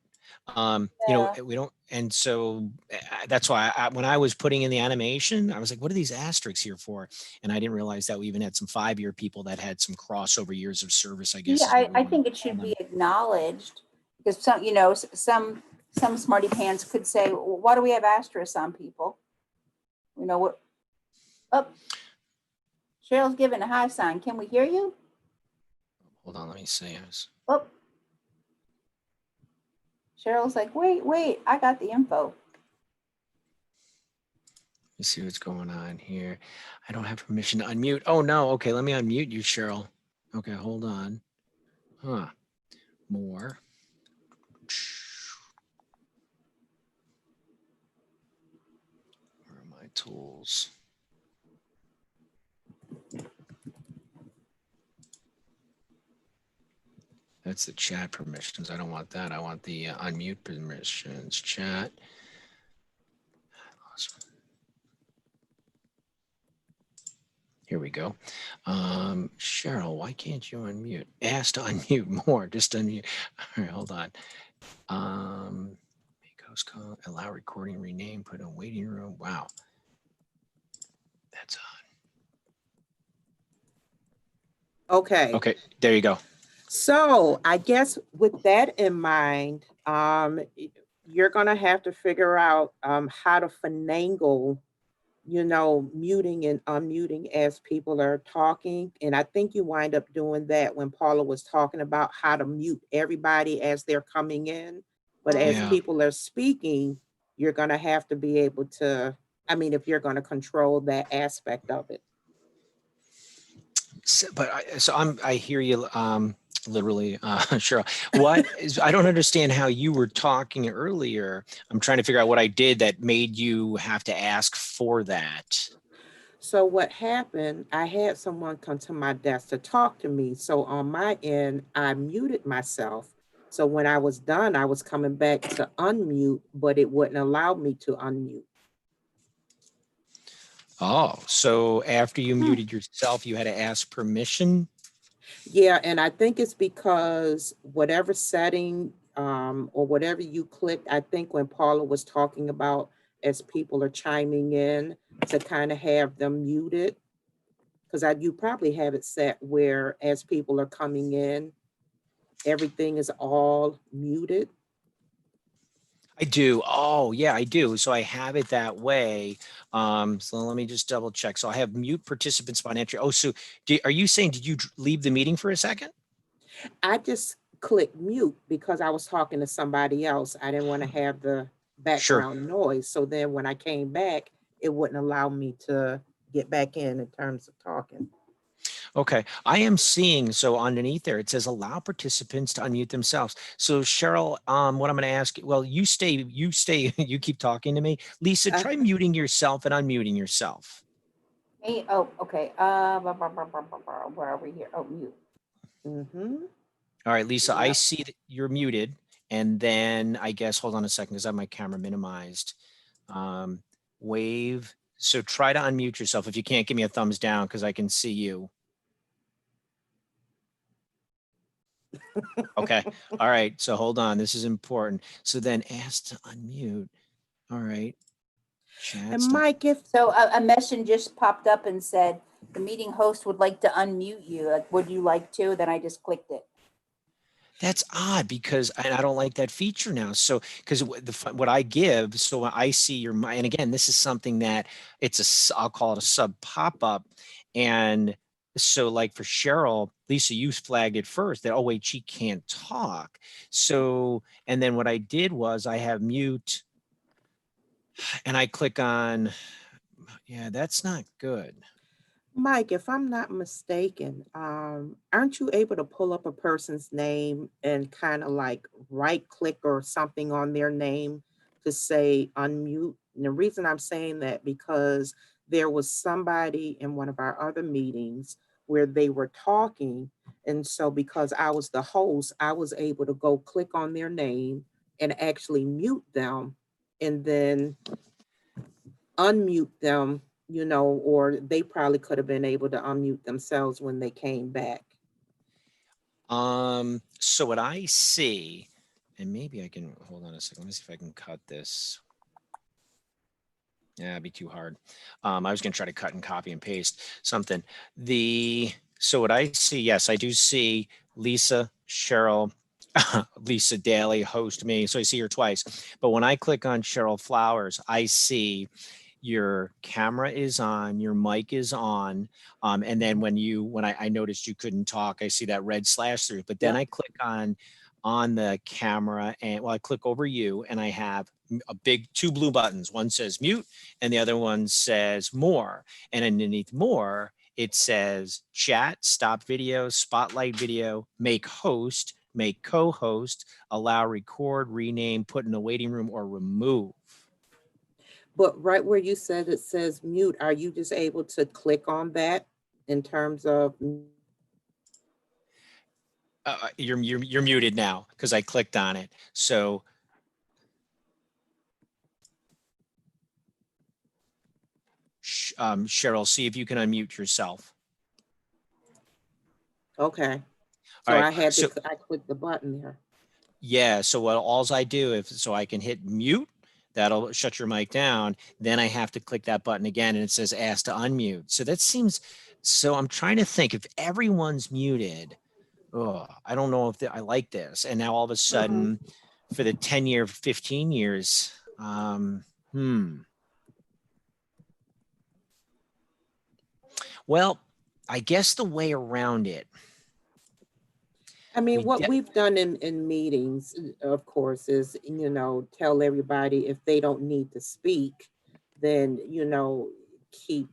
[SPEAKER 3] You know,
[SPEAKER 5] Yeah.
[SPEAKER 3] we don't, and so that's why when I was putting in the animation, I was like, "What are these asterisks here for?" And I didn't realize that we even had some 5-year people that had some crossover years of service. I guess.
[SPEAKER 5] Yeah,
[SPEAKER 3] is what we
[SPEAKER 5] I
[SPEAKER 3] want
[SPEAKER 5] think
[SPEAKER 3] to
[SPEAKER 5] it should
[SPEAKER 3] call
[SPEAKER 5] be
[SPEAKER 3] them.
[SPEAKER 5] acknowledged because some smarty pants could say, well, why do we have asterisks on people? You know what? Oh, Cheryl's giving a high sign. Can we hear you?
[SPEAKER 3] Hold on, let me see.
[SPEAKER 5] Oh, Cheryl's like, wait, I got the info.
[SPEAKER 3] Let's see what's going on here. I don't have permission to unmute. Oh no. Okay, let me unmute you, Cheryl. Okay, hold on. Huh. More. Where are my tools? That's the chat permissions. I don't want that. I want the unmute permissions. Chat. Here we go. Cheryl, why can't you unmute? Ask to unmute more. Just unmute. All right, hold on. Make host call, allow recording, rename, put in waiting room. Wow. That's on.
[SPEAKER 6] Okay.
[SPEAKER 3] Okay, there you go.
[SPEAKER 6] So I guess with that in mind, you're gonna have to figure out how to finagle, muting and unmuting as people are talking. And I think you wind up doing that when Paula was talking about how to mute everybody as they're coming in. But as
[SPEAKER 3] Yeah.
[SPEAKER 6] people are speaking, you're gonna have to be able to, if you're gonna control that aspect of it.
[SPEAKER 3] So, I hear you literally, Cheryl. I don't understand how you were talking earlier. I'm trying to figure out what I did that made you have to ask for that.
[SPEAKER 6] So what happened, I had someone come to my desk to talk to me. So on my end, I muted myself. So when I was done, I was coming back to unmute, but it wouldn't allow me to unmute.
[SPEAKER 3] Oh, so after you muted yourself, you had to ask permission?
[SPEAKER 6] Yeah, and I think it's because whatever setting or whatever you clicked, I think when Paula was talking about as people are chiming in to kind of have them muted, because you probably have it set where as people are coming in, everything is all muted.
[SPEAKER 3] I do. Oh, yeah, I do. So I have it that way. So let me just double check. So I have mute participants upon entry. Oh, so are you saying, did you leave the meeting for a second?
[SPEAKER 6] I just clicked mute because I was talking to somebody else. I didn't want to have the
[SPEAKER 3] Sure.
[SPEAKER 6] background noise. So then when I came back, it wouldn't allow me to get back in terms of talking.
[SPEAKER 3] Okay, I am seeing, so underneath there, it says allow participants to unmute themselves. So Cheryl, what I'm going to ask, well, you stay, you keep talking to me. Lisa, try muting yourself and unmuting yourself.
[SPEAKER 5] Hey, oh, okay. Where are we here? Oh, mute.
[SPEAKER 3] All right, Lisa,
[SPEAKER 6] Yep.
[SPEAKER 3] I see that you're muted. And then I guess, hold on a second, because I have my camera minimized. Wave. So try to unmute yourself. If you can't, give me a thumbs down because I can see you. Okay. All right. So hold on. This is important. So then ask to unmute. All right.
[SPEAKER 6] And Mike, if
[SPEAKER 5] so a message just popped up and said the meeting host would like to unmute you. Like, would you like to? Then I just clicked it.
[SPEAKER 3] That's odd because I don't like that feature now. So because what I give, so I see your mind, and again, this is something that I'll call it a sub pop-up. And so like for Cheryl, Lisa, you flagged it first that, oh wait, she can't talk. So, and then what I did was I have mute and I click on, yeah, that's not good.
[SPEAKER 6] Mike, if I'm not mistaken, aren't you able to pull up a person's name and kind of like right click or something on their name to say unmute? And the reason I'm saying that because there was somebody in one of our other meetings where they were talking. And so because I was the host, I was able to go click on their name and actually mute them and then unmute them, or they probably could have been able to unmute themselves when they came back.
[SPEAKER 3] So what I see, and maybe I can, hold on a second. Let me see if I can cut this. Yeah, it'd be too hard. I was going to try to cut and copy and paste something. So what I see, yes, I do see Lisa, Cheryl, Lisa Daly, host me. So I see her twice. But when I click on Cheryl Flowers, I see your camera is on, your mic is on. And then when I noticed you couldn't talk, I see that red slash through. But then
[SPEAKER 6] Yep.
[SPEAKER 3] I click on the camera and I click over you and I have a big two blue buttons. One says mute and the other one says more. And underneath more, it says chat, stop video, spotlight video, make host, make co-host, allow record, rename, put in the waiting room, or remove.
[SPEAKER 6] But right where you said it says mute, are you just able to click on that in terms of?
[SPEAKER 3] You're muted now because I clicked on it. So Cheryl, see if you can unmute yourself.
[SPEAKER 6] Okay. So
[SPEAKER 3] All right.
[SPEAKER 6] I clicked the button there.
[SPEAKER 3] Yeah. So what alls I do so I can hit mute, that'll shut your mic down. Then I have to click that button again and it says ask to unmute. So that seems, so I'm trying to think if everyone's muted. Oh, I don't know if I like this. And now all of a sudden for the 10-year, 15 years, Well, I guess the way around it.
[SPEAKER 6] I mean, what we've done in meetings, of course, is, tell everybody if they don't need to speak, then, keep,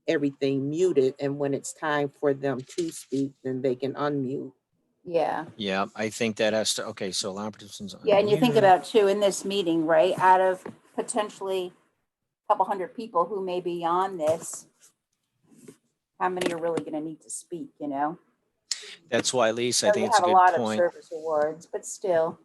[SPEAKER 6] everything muted. And when it's time for them to speak, then they can unmute.
[SPEAKER 5] Yeah.
[SPEAKER 3] Yeah, I think that has to, okay, so allow participants.
[SPEAKER 5] Yeah, and you think about too, in this meeting, right, out of potentially a couple hundred people who may be on this, how many are really going to need to speak,
[SPEAKER 3] That's why, Lisa, I
[SPEAKER 5] So
[SPEAKER 3] think
[SPEAKER 5] you
[SPEAKER 3] it's a
[SPEAKER 5] have a
[SPEAKER 3] good
[SPEAKER 5] lot of
[SPEAKER 3] point.
[SPEAKER 5] service awards, but still.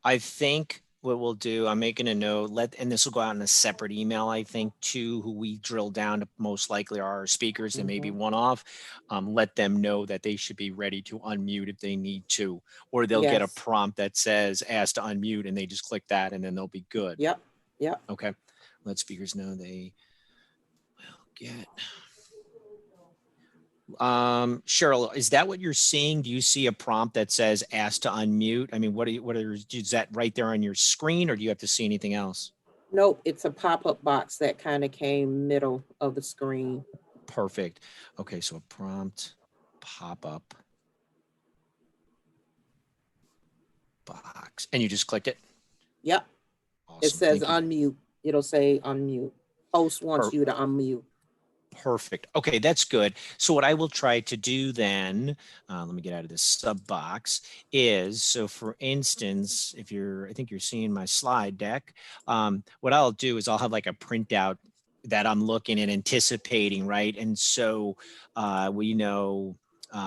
[SPEAKER 3] I think what we'll do, I'm making a note, and this will go out in a separate email, I think, to who we drill down to most likely are our speakers and maybe one off. Let them know that they should be ready to unmute if they need to, or they'll get a
[SPEAKER 6] Yes.
[SPEAKER 3] prompt that says ask to unmute and they just click that and then they'll be good.
[SPEAKER 6] Yep. Yep.
[SPEAKER 3] Okay. Let speakers know they will get. Cheryl, is that what you're seeing? Do you see a prompt that says ask to unmute? I mean, is that right there on your screen, or do you have to see anything else?
[SPEAKER 6] Nope, it's a pop-up box that kind of came middle of the screen.
[SPEAKER 3] Perfect. Okay, so a prompt pop-up box, and you just clicked it?
[SPEAKER 6] Yep.
[SPEAKER 3] Awesome.
[SPEAKER 6] It says
[SPEAKER 3] Thank you.
[SPEAKER 6] unmute. It'll say unmute. Host wants you to unmute.
[SPEAKER 3] Perfect. Okay, that's good. So what I will try to do then, let me get out of this sub box, is, so for instance, if I think you're seeing my slide deck, what I'll do is I'll have like a printout that I'm looking and anticipating, right? And so we know,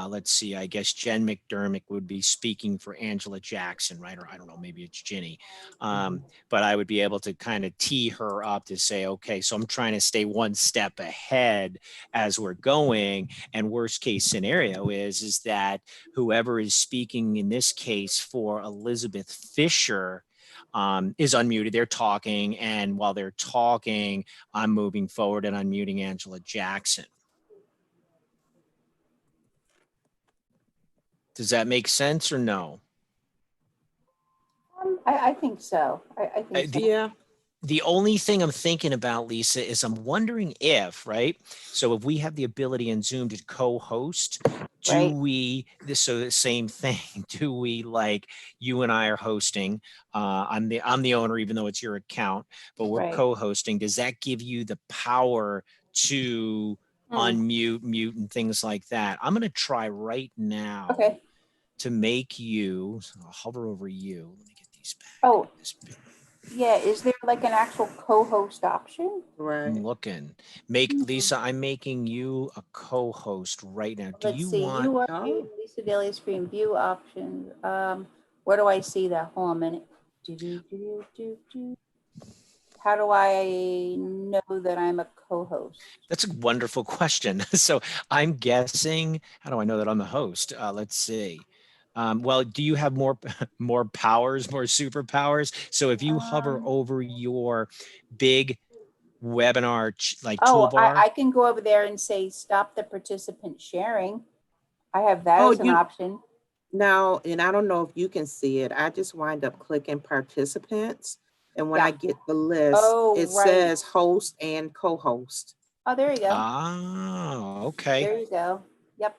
[SPEAKER 3] let's see, I guess Jen McDermott would be speaking for Angela Jackson, right? Or I don't know, maybe it's Ginny. But I would be able to kind of tee her up to say, okay, so I'm trying to stay one step ahead as we're going. And worst case scenario is that whoever is speaking in this case for Elizabeth Fisher is unmuted. They're talking. And while they're talking, I'm moving forward and unmuting Angela Jackson. Does that make sense or no?
[SPEAKER 5] I think so. I think so.
[SPEAKER 6] Yeah.
[SPEAKER 3] The only thing I'm thinking about, Lisa, is I'm wondering if, right? So if we have the ability in Zoom to co-host,
[SPEAKER 5] Right.
[SPEAKER 3] so the same thing, do we, like, you and I are hosting, I'm the owner, even though it's your account, but we're
[SPEAKER 5] Right.
[SPEAKER 3] co-hosting. Does that give you the power to unmute, mute, and things like that? I'm going to try right now to make you, so I'll hover over you. Let me get these back.
[SPEAKER 5] Oh, yeah. Is there like an actual co-host option?
[SPEAKER 6] Right.
[SPEAKER 3] I'm looking. Lisa, I'm making you a co-host right now. Do
[SPEAKER 5] Let's
[SPEAKER 3] you
[SPEAKER 5] see.
[SPEAKER 3] want?
[SPEAKER 5] You are Lisa Daly screen view options. Where do I see that? Hold on a minute. How do I know that I'm a co-host?
[SPEAKER 3] That's a wonderful question. So I'm guessing, how do I know that I'm the host? Let's see. Well, do you have more powers, more superpowers? So if you hover over your big webinar toolbar.
[SPEAKER 5] I can go over there and say stop the participant sharing. I have that as an option.
[SPEAKER 6] Now, and I don't know if you can see it. I just wind up clicking participants. And when I get the list, it says host and co-host.
[SPEAKER 5] Oh, there you go.
[SPEAKER 3] Ah, okay.
[SPEAKER 5] There you go. Yep.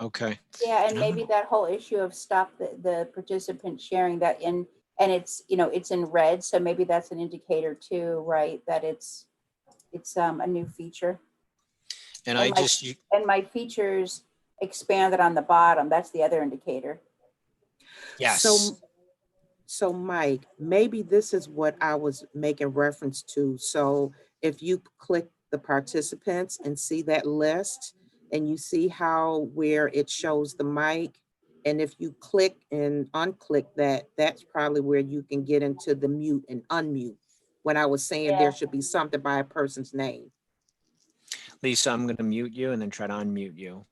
[SPEAKER 3] Okay.
[SPEAKER 5] Yeah, and maybe that whole issue of stop the participant sharing that and it's, it's in red. So maybe that's an indicator too, right? That it's a new feature.
[SPEAKER 3] And
[SPEAKER 5] my features expanded on the bottom. That's the other indicator.
[SPEAKER 3] Yes.
[SPEAKER 6] So Mike, maybe this is what I was making reference to. So if you click the participants and see that list and you see where it shows the mic, and if you click and unclick that, that's probably where you can get into the mute and unmute. When I was saying there should be something by a person's name.
[SPEAKER 3] Lisa, I'm going to mute you and then try to unmute you.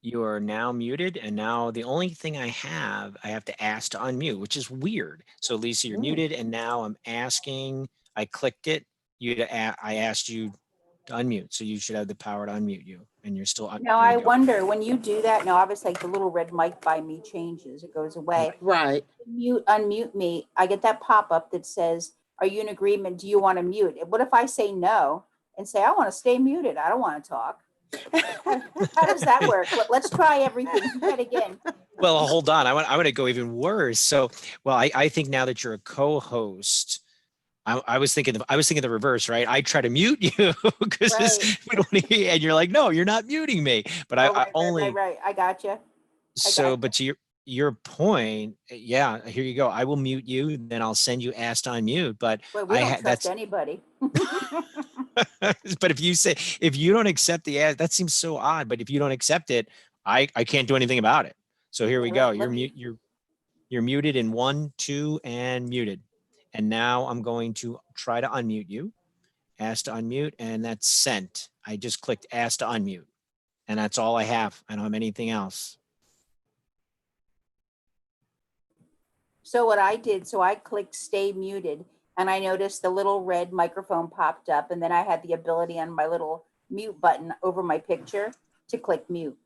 [SPEAKER 3] You are now muted, and now the only thing I have to ask to unmute, which is weird. So Lisa, you're muted, and now I'm asking, I clicked it, I asked you to unmute, so you should have the power to unmute you, and you're still.
[SPEAKER 5] Now I wonder, when you do that, now obviously like the little red mic by me changes, it goes away.
[SPEAKER 6] Right.
[SPEAKER 5] Unmute me, I get that pop-up that says, are you in agreement? Do you want to mute? What if I say no and say, I want to stay muted, I don't want to talk? How does that work? Let's try everything. Do that again.
[SPEAKER 3] Well, hold on. I want to go even worse. So, well, I think now that you're a co-host, I was thinking the reverse, right? I try to mute you because we don't hear, and you're like, no, you're not muting me. But I only
[SPEAKER 5] right. I gotcha.
[SPEAKER 3] But to your point, yeah, here you go. I will mute you, then I'll send you ask to unmute. But
[SPEAKER 5] we don't trust anybody.
[SPEAKER 3] But if you don't accept the ad, that seems so odd. But if you don't accept it, I can't do anything about it. So here we go. You're muted in 1, 2, and muted. And now I'm going to try to unmute you. Ask to unmute, and that's sent. I just clicked ask to unmute, and that's all I have. I don't have anything else.
[SPEAKER 5] So what I did, so I clicked stay muted, and I noticed the little red microphone popped up, and then I had the ability on my little mute button over my picture to click mute.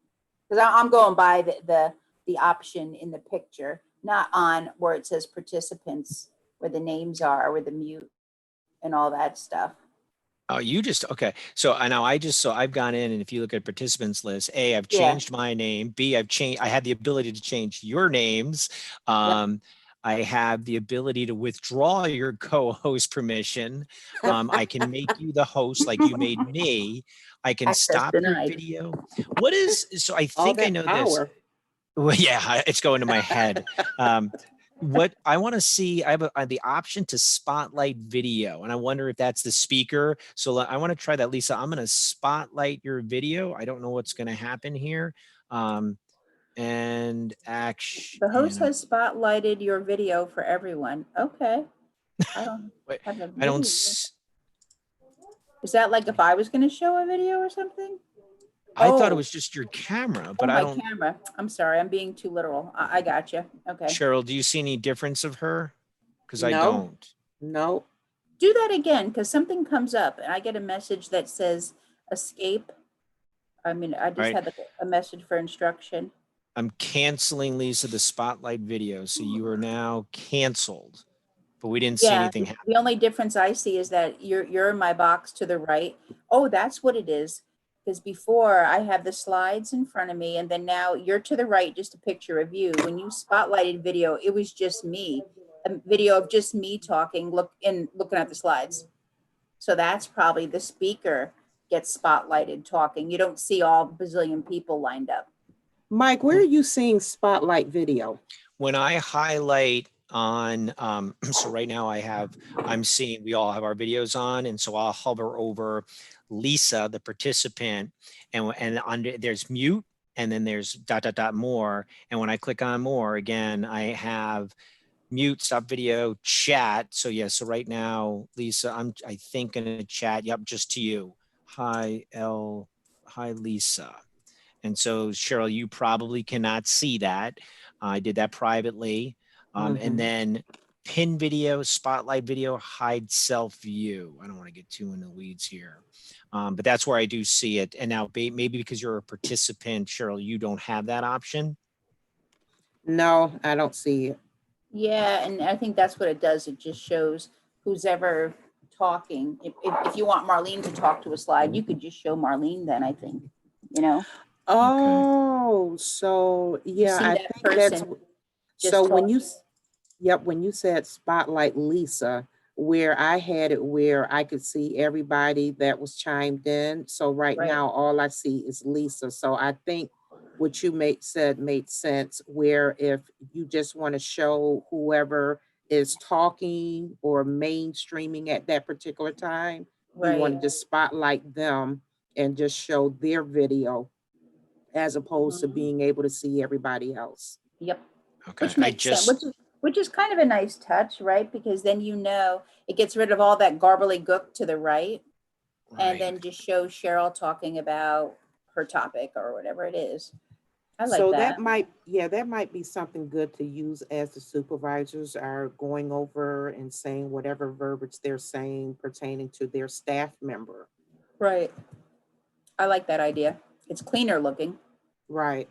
[SPEAKER 5] Because I'm going by the option in the picture, not on where it says participants, where the names are, where the mute and all that stuff.
[SPEAKER 3] Oh, you just, okay. So I know so I've gone in, and if you look at participants list, A, I've changed my name. B, I had the ability to change your names. I have the ability to withdraw your co-host permission. I can make you the host like you made me. I can
[SPEAKER 5] Access
[SPEAKER 3] stop your
[SPEAKER 5] denied.
[SPEAKER 3] video. What is, so I
[SPEAKER 6] All
[SPEAKER 3] think I
[SPEAKER 6] that
[SPEAKER 3] know
[SPEAKER 6] power.
[SPEAKER 3] this. Well, yeah, it's going to my head. What I want to see, I have the option to spotlight video, and I wonder if that's the speaker. So I want to try that, Lisa. I'm going to spotlight your video. I don't know what's going to happen here. And action.
[SPEAKER 5] The host has spotlighted your video for everyone. Okay. I don't
[SPEAKER 3] Wait,
[SPEAKER 5] have a
[SPEAKER 3] I don't.
[SPEAKER 5] video. Is that like if I was going to show a video or something?
[SPEAKER 3] I thought it was just your camera, but I
[SPEAKER 5] my
[SPEAKER 3] don't.
[SPEAKER 5] camera. I'm sorry. I'm being too literal. I got you. Okay.
[SPEAKER 3] Cheryl, do you see any difference of her? Because I
[SPEAKER 6] No.
[SPEAKER 3] don't.
[SPEAKER 6] No.
[SPEAKER 5] Do that again, because something comes up and I get a message that says escape. I mean, I just had a message for instruction.
[SPEAKER 3] I'm canceling, Lisa, the spotlight video. So you are now canceled, but we didn't see anything happen.
[SPEAKER 5] The only difference I see is that you're in my box to the right. Oh, that's what it is. Because before I have the slides in front of me, and then now you're to the right, just a picture of you. When you spotlighted video, it was just me, a video of just me talking, looking at the slides. So that's probably the speaker gets spotlighted talking. You don't see all bazillion people lined up.
[SPEAKER 6] Mike, where are you seeing spotlight video?
[SPEAKER 3] When I highlight on, so right now I'm seeing, we all have our videos on, and so I'll hover over Lisa, the participant, and under there's mute, and then there's ... more. And when I click on more, again, I have mute, stop video, chat. So yeah, so right now, Lisa, I think in a chat, yep, just to you. Hi, Lisa. And so Cheryl, you probably cannot see that. I did that privately. And then pin video, spotlight video, hide self view. I don't want to get too in the weeds here. But that's where I do see it. And now maybe because you're a participant, Cheryl, you don't have that option.
[SPEAKER 6] No, I don't see it.
[SPEAKER 5] Yeah, and I think that's what it does. It just shows who's ever talking. If you want Marlene to talk to a slide, you could just show Marlene then, I think, you know.
[SPEAKER 6] Oh, so yeah, I think that's so when you said spotlight Lisa, where I had it where I could see everybody that was chimed in. So right now, all I see is Lisa. So I think what you said made sense, where if you just want to show whoever is talking or mainstreaming at that particular time, you want to just spotlight them and just show their video as opposed to being able to see everybody else.
[SPEAKER 5] Yep.
[SPEAKER 3] Okay.
[SPEAKER 5] Which makes sense, which is kind of a nice touch, right? Because then it gets rid of all that gobbledygook to the right. And then just shows Cheryl talking about her topic or whatever it is. I like
[SPEAKER 6] so
[SPEAKER 5] that.
[SPEAKER 6] That might be something good to use as the supervisors are going over and saying whatever verbiage they're saying pertaining to their staff member.
[SPEAKER 5] Right. I like that idea. It's cleaner looking.
[SPEAKER 6] Right.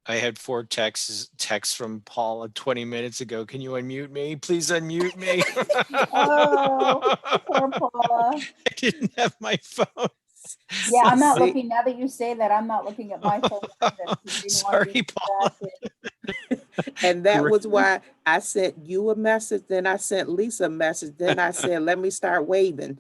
[SPEAKER 3] I had 4 texts from Paula 20 minutes ago. Can you unmute me? Please unmute me.
[SPEAKER 5] Oh, poor Paula.
[SPEAKER 3] I didn't have my phone.
[SPEAKER 5] Yeah, I'm not looking, now that you say that, I'm not looking at my phone either.
[SPEAKER 3] Sorry, Paula.
[SPEAKER 6] And that was why I sent you a message, then I sent Lisa a message, then I said, let me start waving.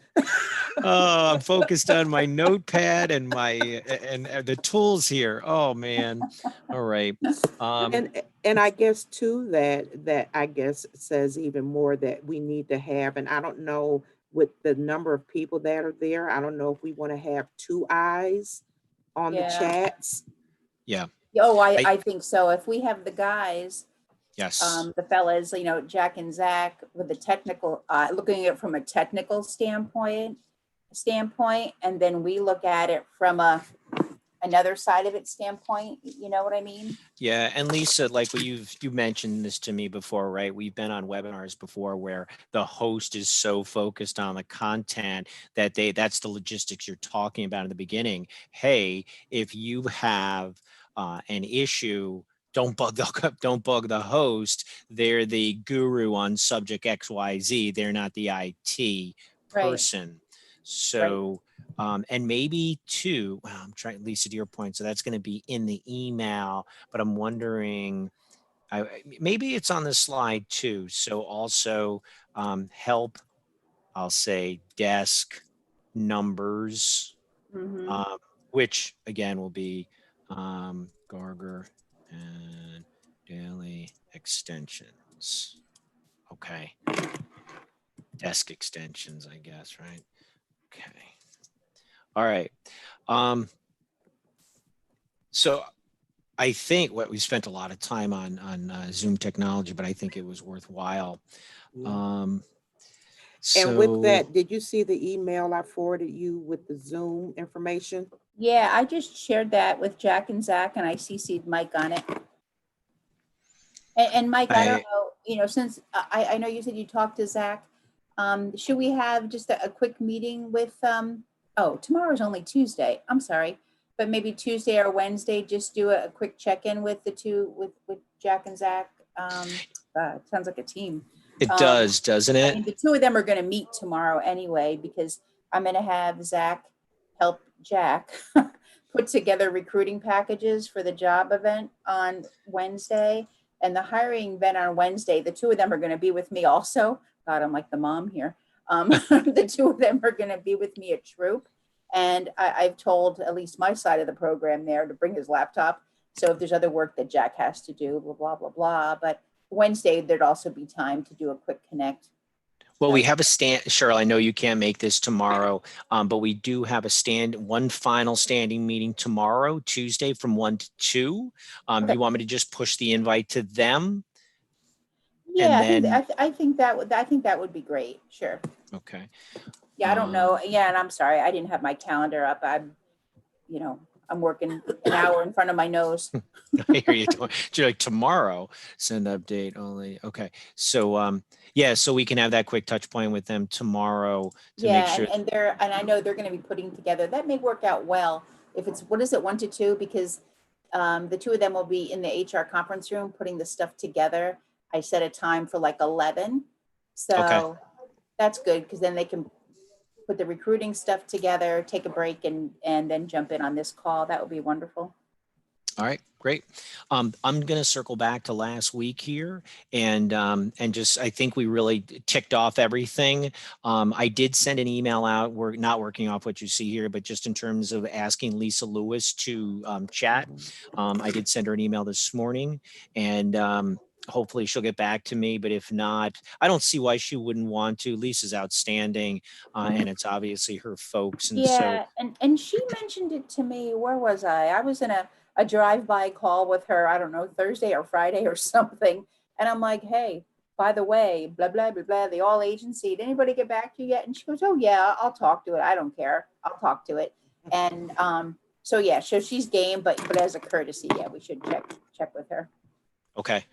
[SPEAKER 3] Oh, I'm focused on my notepad and the tools here. Oh man. All right.
[SPEAKER 6] And I guess too that I guess says even more that we need to have, and I don't know with the number of people that are there, I don't know if we want to have 2 eyes on the chats.
[SPEAKER 3] Yeah.
[SPEAKER 5] Oh, I think so. If we have the guys
[SPEAKER 3] Yes.
[SPEAKER 5] The fellas, you know, Jack and Zach with the technical, looking at it from a technical standpoint, and then we look at it from another side of it standpoint. You know what I mean?
[SPEAKER 3] Yeah, and Lisa, like you mentioned this to me before, right? We've been on webinars before where the host is so focused on the content that that's the logistics you're talking about in the beginning. Hey, if you have an issue, don't bug the host. They're the guru on subject XYZ. They're not the IT
[SPEAKER 5] Right.
[SPEAKER 3] person. So and maybe too, well, I'm trying, Lisa, to your point. So that's going to be in the email, but I'm wondering, maybe it's on the slide too. So also help, I'll say desk numbers,
[SPEAKER 5] Mm-hmm.
[SPEAKER 3] um, which again will be Garger and Daly extensions. Okay. Desk extensions, I guess, right? Okay. All right. So I think what we spent a lot of time on Zoom technology, but I think it was worthwhile.
[SPEAKER 6] And with
[SPEAKER 3] So
[SPEAKER 6] that, did you see the email I forwarded you with the Zoom information?
[SPEAKER 5] Yeah, I just shared that with Jack and Zach, and I CC'd Mike on it. And Mike, I don't know, you know, since I know you said you talked to Zach, should we have just a quick meeting with, oh, tomorrow's only Tuesday. I'm sorry. But maybe Tuesday or Wednesday, just do a quick check-in with the two, with Jack and Zach. It sounds like a team.
[SPEAKER 3] it does, doesn't
[SPEAKER 5] I
[SPEAKER 3] it?
[SPEAKER 5] mean, the two of them are going to meet tomorrow anyway, because I'm going to have Zach help Jack put together recruiting packages for the job event on Wednesday. And the hiring event on Wednesday, the two of them are going to be with me also. God, I'm like the mom here. The two of them are going to be with me at Troop. And I've told at least my side of the program there to bring his laptop. So if there's other work that Jack has to do, blah, blah, blah, blah. But Wednesday, there'd also be time to do a quick connect.
[SPEAKER 3] Well, we have a Cheryl, I know you can't make this tomorrow, but we do have one final standing meeting tomorrow, Tuesday from 1 to 2.
[SPEAKER 5] Okay.
[SPEAKER 3] You want me to just push the invite to them?
[SPEAKER 5] Yeah,
[SPEAKER 3] And
[SPEAKER 5] I think that would be great. Sure.
[SPEAKER 3] okay.
[SPEAKER 5] Yeah, I don't know. Yeah, and I'm sorry, I didn't have my calendar up. I'm working an hour in front of my nose.
[SPEAKER 3] I hear you. Like tomorrow, send update only. Okay. So yeah, so we can have that quick touch point with them tomorrow to make sure.
[SPEAKER 5] And I know they're going to be putting together, that may work out well if it's, what is it, 1 to 2, because the two of them will be in the HR conference room putting the stuff together. I set a time for like 11. So
[SPEAKER 3] Okay.
[SPEAKER 5] That's good, because then they can put the recruiting stuff together, take a break, and then jump in on this call. That would be wonderful.
[SPEAKER 3] All right, great. I'm going to circle back to last week here, and just I think we really ticked off everything. I did send an email out. We're not working off what you see here, but just in terms of asking Lisa Lewis to chat, I did send her an email this morning, and hopefully she'll get back to me. But if not, I don't see why she wouldn't want to. Lisa's outstanding, and it's obviously her folks. And
[SPEAKER 5] yeah, and she mentioned it to me. Where was I? I was in a drive-by call with her, I don't know, Thursday or Friday or something. And I'm like, hey, by the way, blah, blah, blah, blah, the all agency, did anybody get back to you yet? And she goes, oh yeah, I'll talk to it. I don't care. I'll talk to it. And so yeah, so she's game, but as a courtesy, yeah, we should check with her.
[SPEAKER 3] Okay.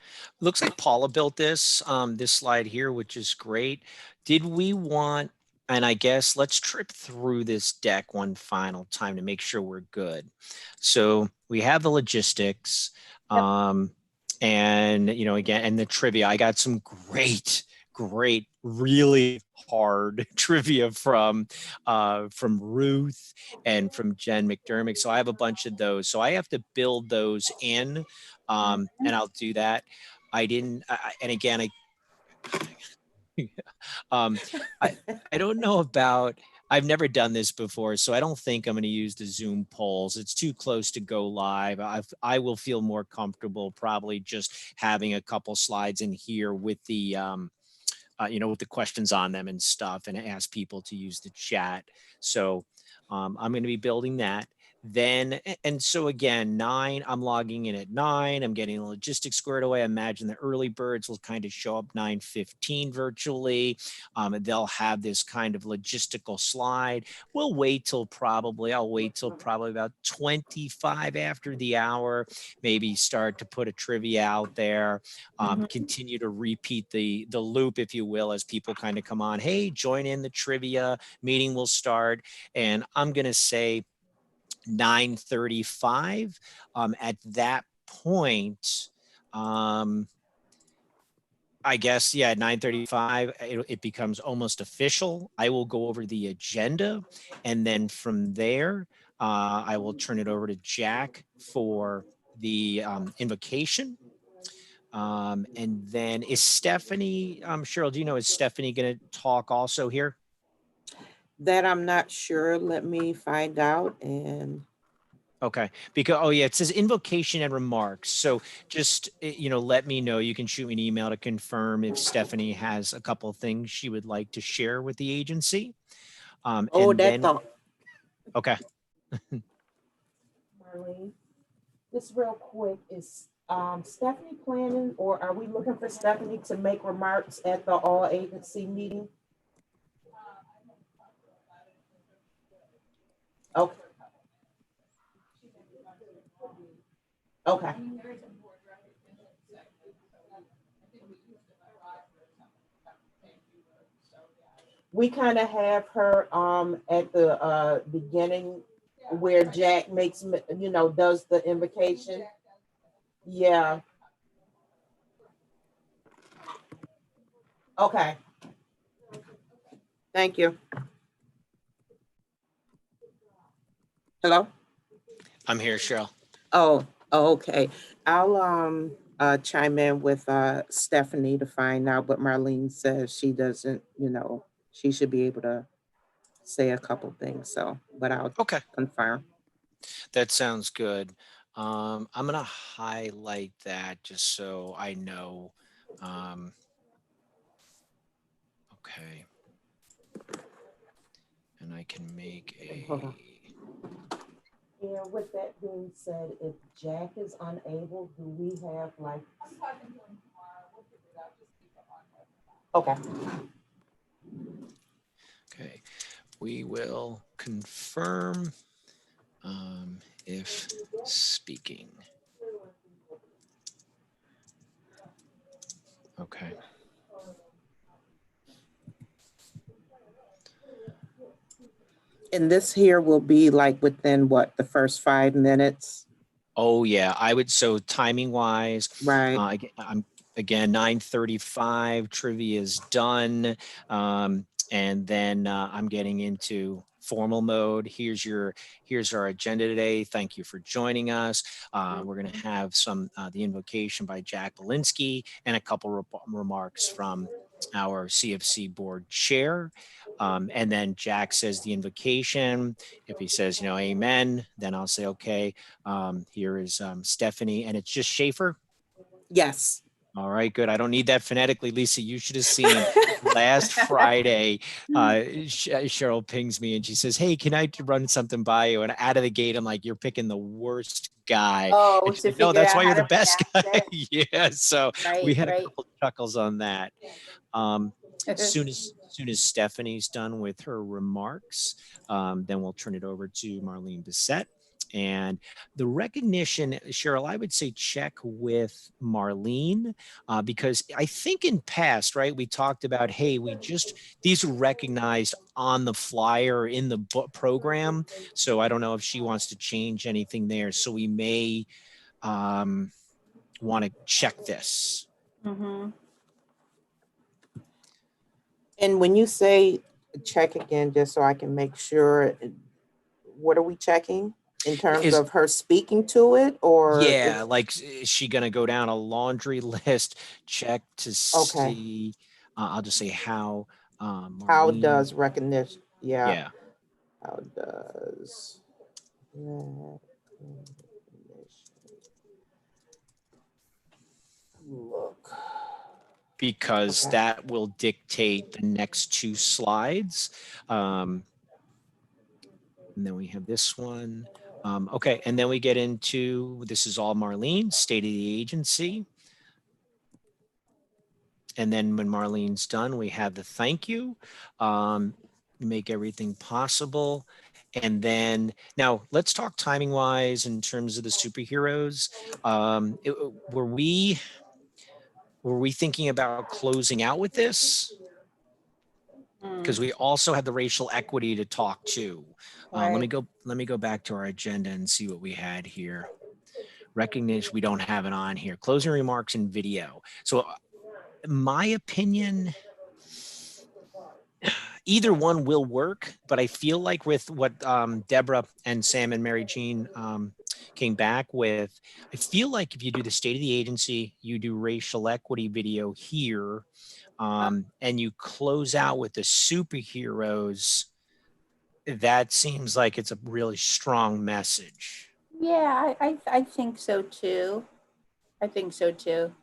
[SPEAKER 3] Looks like Paula built this slide here, which is great. Did we want, and I guess let's trip through this deck one final time to make sure we're good. So we have the logistics, and again, and the trivia. I got some great, really hard trivia from Ruth and from Jen McDermott. So I have a bunch of those. So I have to build those in, and I'll do that. I didn't, and again, I don't know about, I've never done this before, so I don't think I'm going to use the Zoom polls. It's too close to go live. I will feel more comfortable probably just having a couple slides in here with the, with the questions on them and stuff, and ask people to use the chat. So I'm going to be building that. Then, and so again, 9, I'm logging in at 9. I'm getting the logistics squared away. I imagine the early birds will kind of show up 9:15 virtually. And they'll have this kind of logistical slide. I'll wait till probably about 25 after the hour, maybe start to put a trivia out there, continue to repeat the loop, if you will, as people kind of come on. Hey, join in the trivia, meeting will start. And I'm going to say 9:35. At that point, I guess, yeah, 9:35, it becomes almost official. I will go over the agenda, and then from there, I will turn it over to Jack for the invocation. And then is Stephanie, Cheryl, do you know, is Stephanie going to talk also here?
[SPEAKER 6] That I'm not sure. Let me find out. And
[SPEAKER 3] Okay, because, oh yeah, it says invocation and remarks. So just, let me know. You can shoot me an email to confirm if Stephanie has a couple of things she would like to share with the agency.
[SPEAKER 6] oh, that thought.
[SPEAKER 3] Okay.
[SPEAKER 6] Marlene, just real quick, is Stephanie planning, or are we looking for Stephanie to make remarks at the all agency meeting? Okay. Okay. We kind of have her at the beginning where Jack makes, does the invocation. Yeah. Okay. Thank you. Hello?
[SPEAKER 3] I'm here, Cheryl.
[SPEAKER 6] Oh, okay. I'll chime in with Stephanie to find out what Marlene says. She doesn't, she should be able to say a couple things. So, but I'll confirm.
[SPEAKER 3] That sounds good. I'm going to highlight that just so I know. Okay. And I can make a...
[SPEAKER 6] Hold on. And with that being said, if Jack is unable, do we have like... Okay.
[SPEAKER 3] Okay. We will confirm if speaking. Okay.
[SPEAKER 6] And this here will be like within what, the first 5 minutes?
[SPEAKER 3] Oh yeah, I would. So timing wise,
[SPEAKER 6] right.
[SPEAKER 3] I'm again 9:35. Trivia is done, and then I'm getting into formal mode. Here's our agenda today. Thank you for joining us. We're going to have the invocation by Jack Belinsky and a couple remarks from our CFC board chair. And then Jack says the invocation. If he says, amen, then I'll say, okay, here is Stephanie, and it's just Schaefer.
[SPEAKER 6] Yes.
[SPEAKER 3] All right, good. I don't need that phonetically, Lisa. You should have seen last Friday, Cheryl pings me and she says, hey, can I run something by you? And out of the gate, I'm like, you're picking the worst guy.
[SPEAKER 5] Oh,
[SPEAKER 3] Said, no, that's why you're the best guy. Yeah, so we had a couple chuckles on that. As soon as Stephanie's done with her remarks, then we'll turn it over to Marlene Bissett. And the recognition, Cheryl, I would say check with Marlene, because I think in past, right, we talked about, hey, these were recognized on the flyer in the program. So I don't know if she wants to change anything there. So we may want to check this.
[SPEAKER 5] Mm-hmm.
[SPEAKER 6] And when you say check again, just so I can make sure, what are we checking? In terms of her speaking to it, or?
[SPEAKER 3] Yeah, like, is she going to go down a laundry list, check to see, I'll just say how.
[SPEAKER 6] How does recognition,
[SPEAKER 3] yeah.
[SPEAKER 6] How does look?
[SPEAKER 3] Because that will dictate the next 2 slides. And then we have this one. Okay, and then we get into, this is all Marlene, state of the agency. And then when Marlene's done, we have the thank you, make everything possible. And then now let's talk timing wise in terms of the superheroes. Were we thinking about closing out with this? Because we also have the racial equity to talk to.
[SPEAKER 5] Right.
[SPEAKER 3] Let me go back to our agenda and see what we had here. Recognition, we don't have it on here. Closing remarks and video. So my opinion, either one will work, but I feel like with what Deborah and Sam and Mary Jean came back with, I feel like if you do the state of the agency, you do racial equity video here, and you close out with the superheroes, that seems like it's a really strong message.
[SPEAKER 5] Yeah, I think so too. I think so too.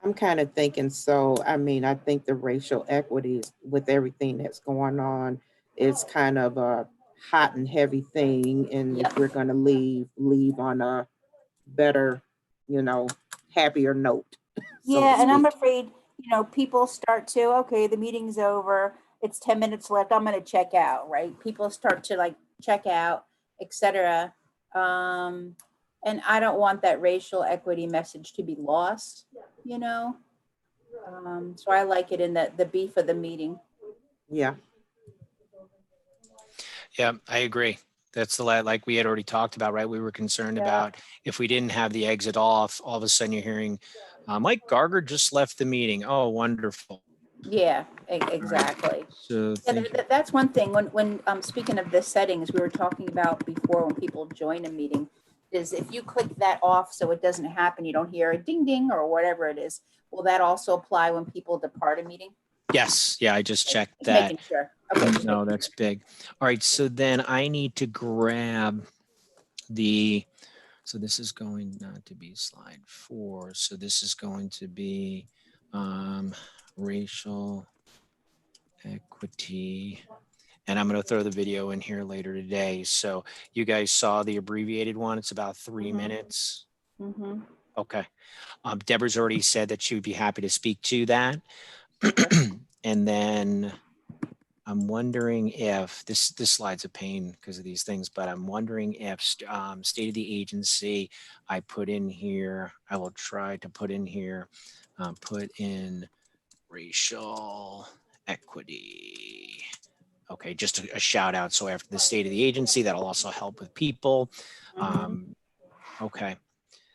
[SPEAKER 6] I'm kind of thinking so. I mean, I think the racial equity with everything that's going on is kind of a hot and heavy thing. And if we're going to leave on a better, happier note. so to
[SPEAKER 5] Yeah, and I'm
[SPEAKER 6] speak.
[SPEAKER 5] afraid, people start to, okay, the meeting's over. It's 10 minutes left. I'm going to check out, right? People start to like check out, etc. And I don't want that racial equity message to be lost, you know? So I like it in the beef of the meeting.
[SPEAKER 6] Yeah.
[SPEAKER 3] Yeah, I agree. That's the like we had already talked about, right? We were concerned
[SPEAKER 5] Yeah.
[SPEAKER 3] about if we didn't have the exit off, all of a sudden you're hearing, Mike Garger just left the meeting. Oh, wonderful.
[SPEAKER 5] Yeah, exactly.
[SPEAKER 3] So
[SPEAKER 5] Yeah, that's one thing. When speaking of the settings we were talking about before, when people join a meeting, is if you click that off so it doesn't happen, you don't hear a ding ding or whatever it is. Will that also apply when people depart a meeting?
[SPEAKER 3] Yes. Yeah, I just checked
[SPEAKER 5] Just
[SPEAKER 3] that.
[SPEAKER 5] making sure. Okay. just
[SPEAKER 3] No,
[SPEAKER 5] making
[SPEAKER 3] that's
[SPEAKER 5] sure.
[SPEAKER 3] big. All right. So then I need to grab so this is going not to be slide 4. So this is going to be racial equity. And I'm going to throw the video in here later today. So you guys saw the abbreviated one. It's about 3 minutes.
[SPEAKER 5] Mm-hmm.
[SPEAKER 3] Okay. Deborah's already said that she would be happy to speak to that. And then I'm wondering if this slide's a pain because of these things, but I'm wondering if state of the agency, I put in here, I will try to put in here, put in racial equity. Okay, just a shout out. So after the state of the agency, that'll also help with people. Okay,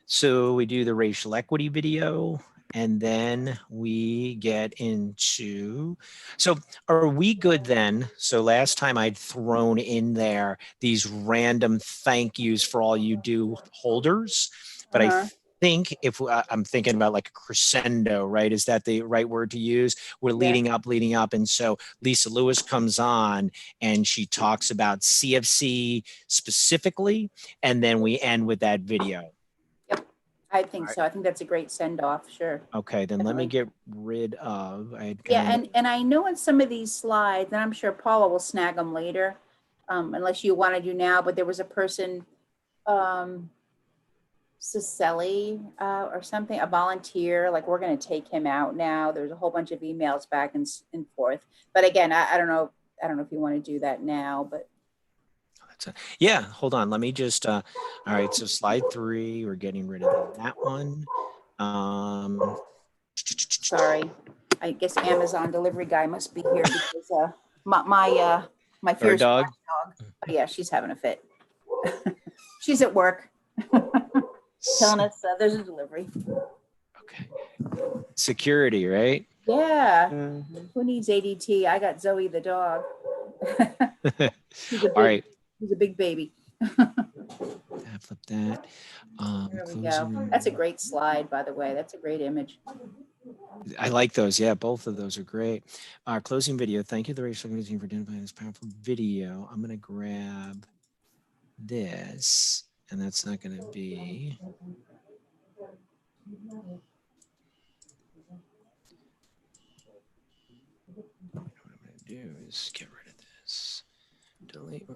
[SPEAKER 3] so we do the racial equity video. And then we get into, so are we good then? So last time I'd thrown in there these random thank yous for all you do holders, but I think if I'm thinking about like a crescendo, right? Is that the right word to use? We're leading up. And so Lisa Lewis comes on and she talks about CFC specifically, and then we end with that video.
[SPEAKER 5] I think so. I think that's a great send off. Sure.
[SPEAKER 3] Okay, then
[SPEAKER 5] Definitely.
[SPEAKER 3] let me get rid of.
[SPEAKER 5] And I know in some of these slides, and I'm sure Paula will snag them later, unless you want to do now. But there was a person, Cicely or something, a volunteer. Like we're going to take him out now. There's a whole bunch of emails back and forth. But again, I don't know. I don't know if you want to do that now, but.
[SPEAKER 3] Yeah, hold on. Let me just, all right. So slide 3, we're getting rid of that one.
[SPEAKER 5] Sorry, I guess Amazon delivery guy must be here because my fierce
[SPEAKER 3] dog.
[SPEAKER 5] Oh, yeah, she's having a fit. She's at work telling us there's a delivery.
[SPEAKER 3] Okay. Security, right?
[SPEAKER 5] Yeah. Who needs ADT? I got Zoe the dog.
[SPEAKER 3] All right.
[SPEAKER 5] He's a big baby.
[SPEAKER 3] Flip that.
[SPEAKER 5] There we go. That's a great slide, by the way. That's a great image.
[SPEAKER 3] I like those. Yeah, both of those are great. Our closing video. Thank you, the racial organization, for identifying this powerful video. I'm going to grab this, and that's not going to be. What I'm going to do is get rid of this. Delete.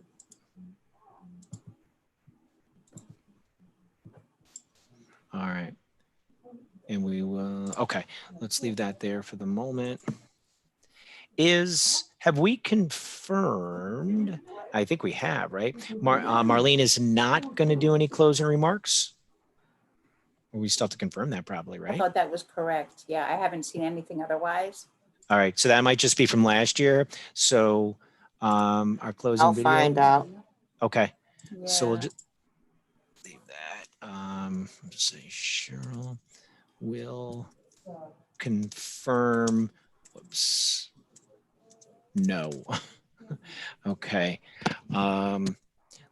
[SPEAKER 3] Okay, let's leave that there for the moment. Have we confirmed? I think we have, right? Marlene is not going to do any closing remarks. We still have to confirm that probably,
[SPEAKER 5] I
[SPEAKER 3] right?
[SPEAKER 5] thought that was correct. Yeah, I haven't seen anything otherwise.
[SPEAKER 3] All right, so that might just be from last year. So our closing
[SPEAKER 6] I'll
[SPEAKER 3] video.
[SPEAKER 6] find out.
[SPEAKER 3] Okay,
[SPEAKER 5] Yeah.
[SPEAKER 3] so we'll just leave that. I'll just say Cheryl will confirm. Whoops. No. Okay.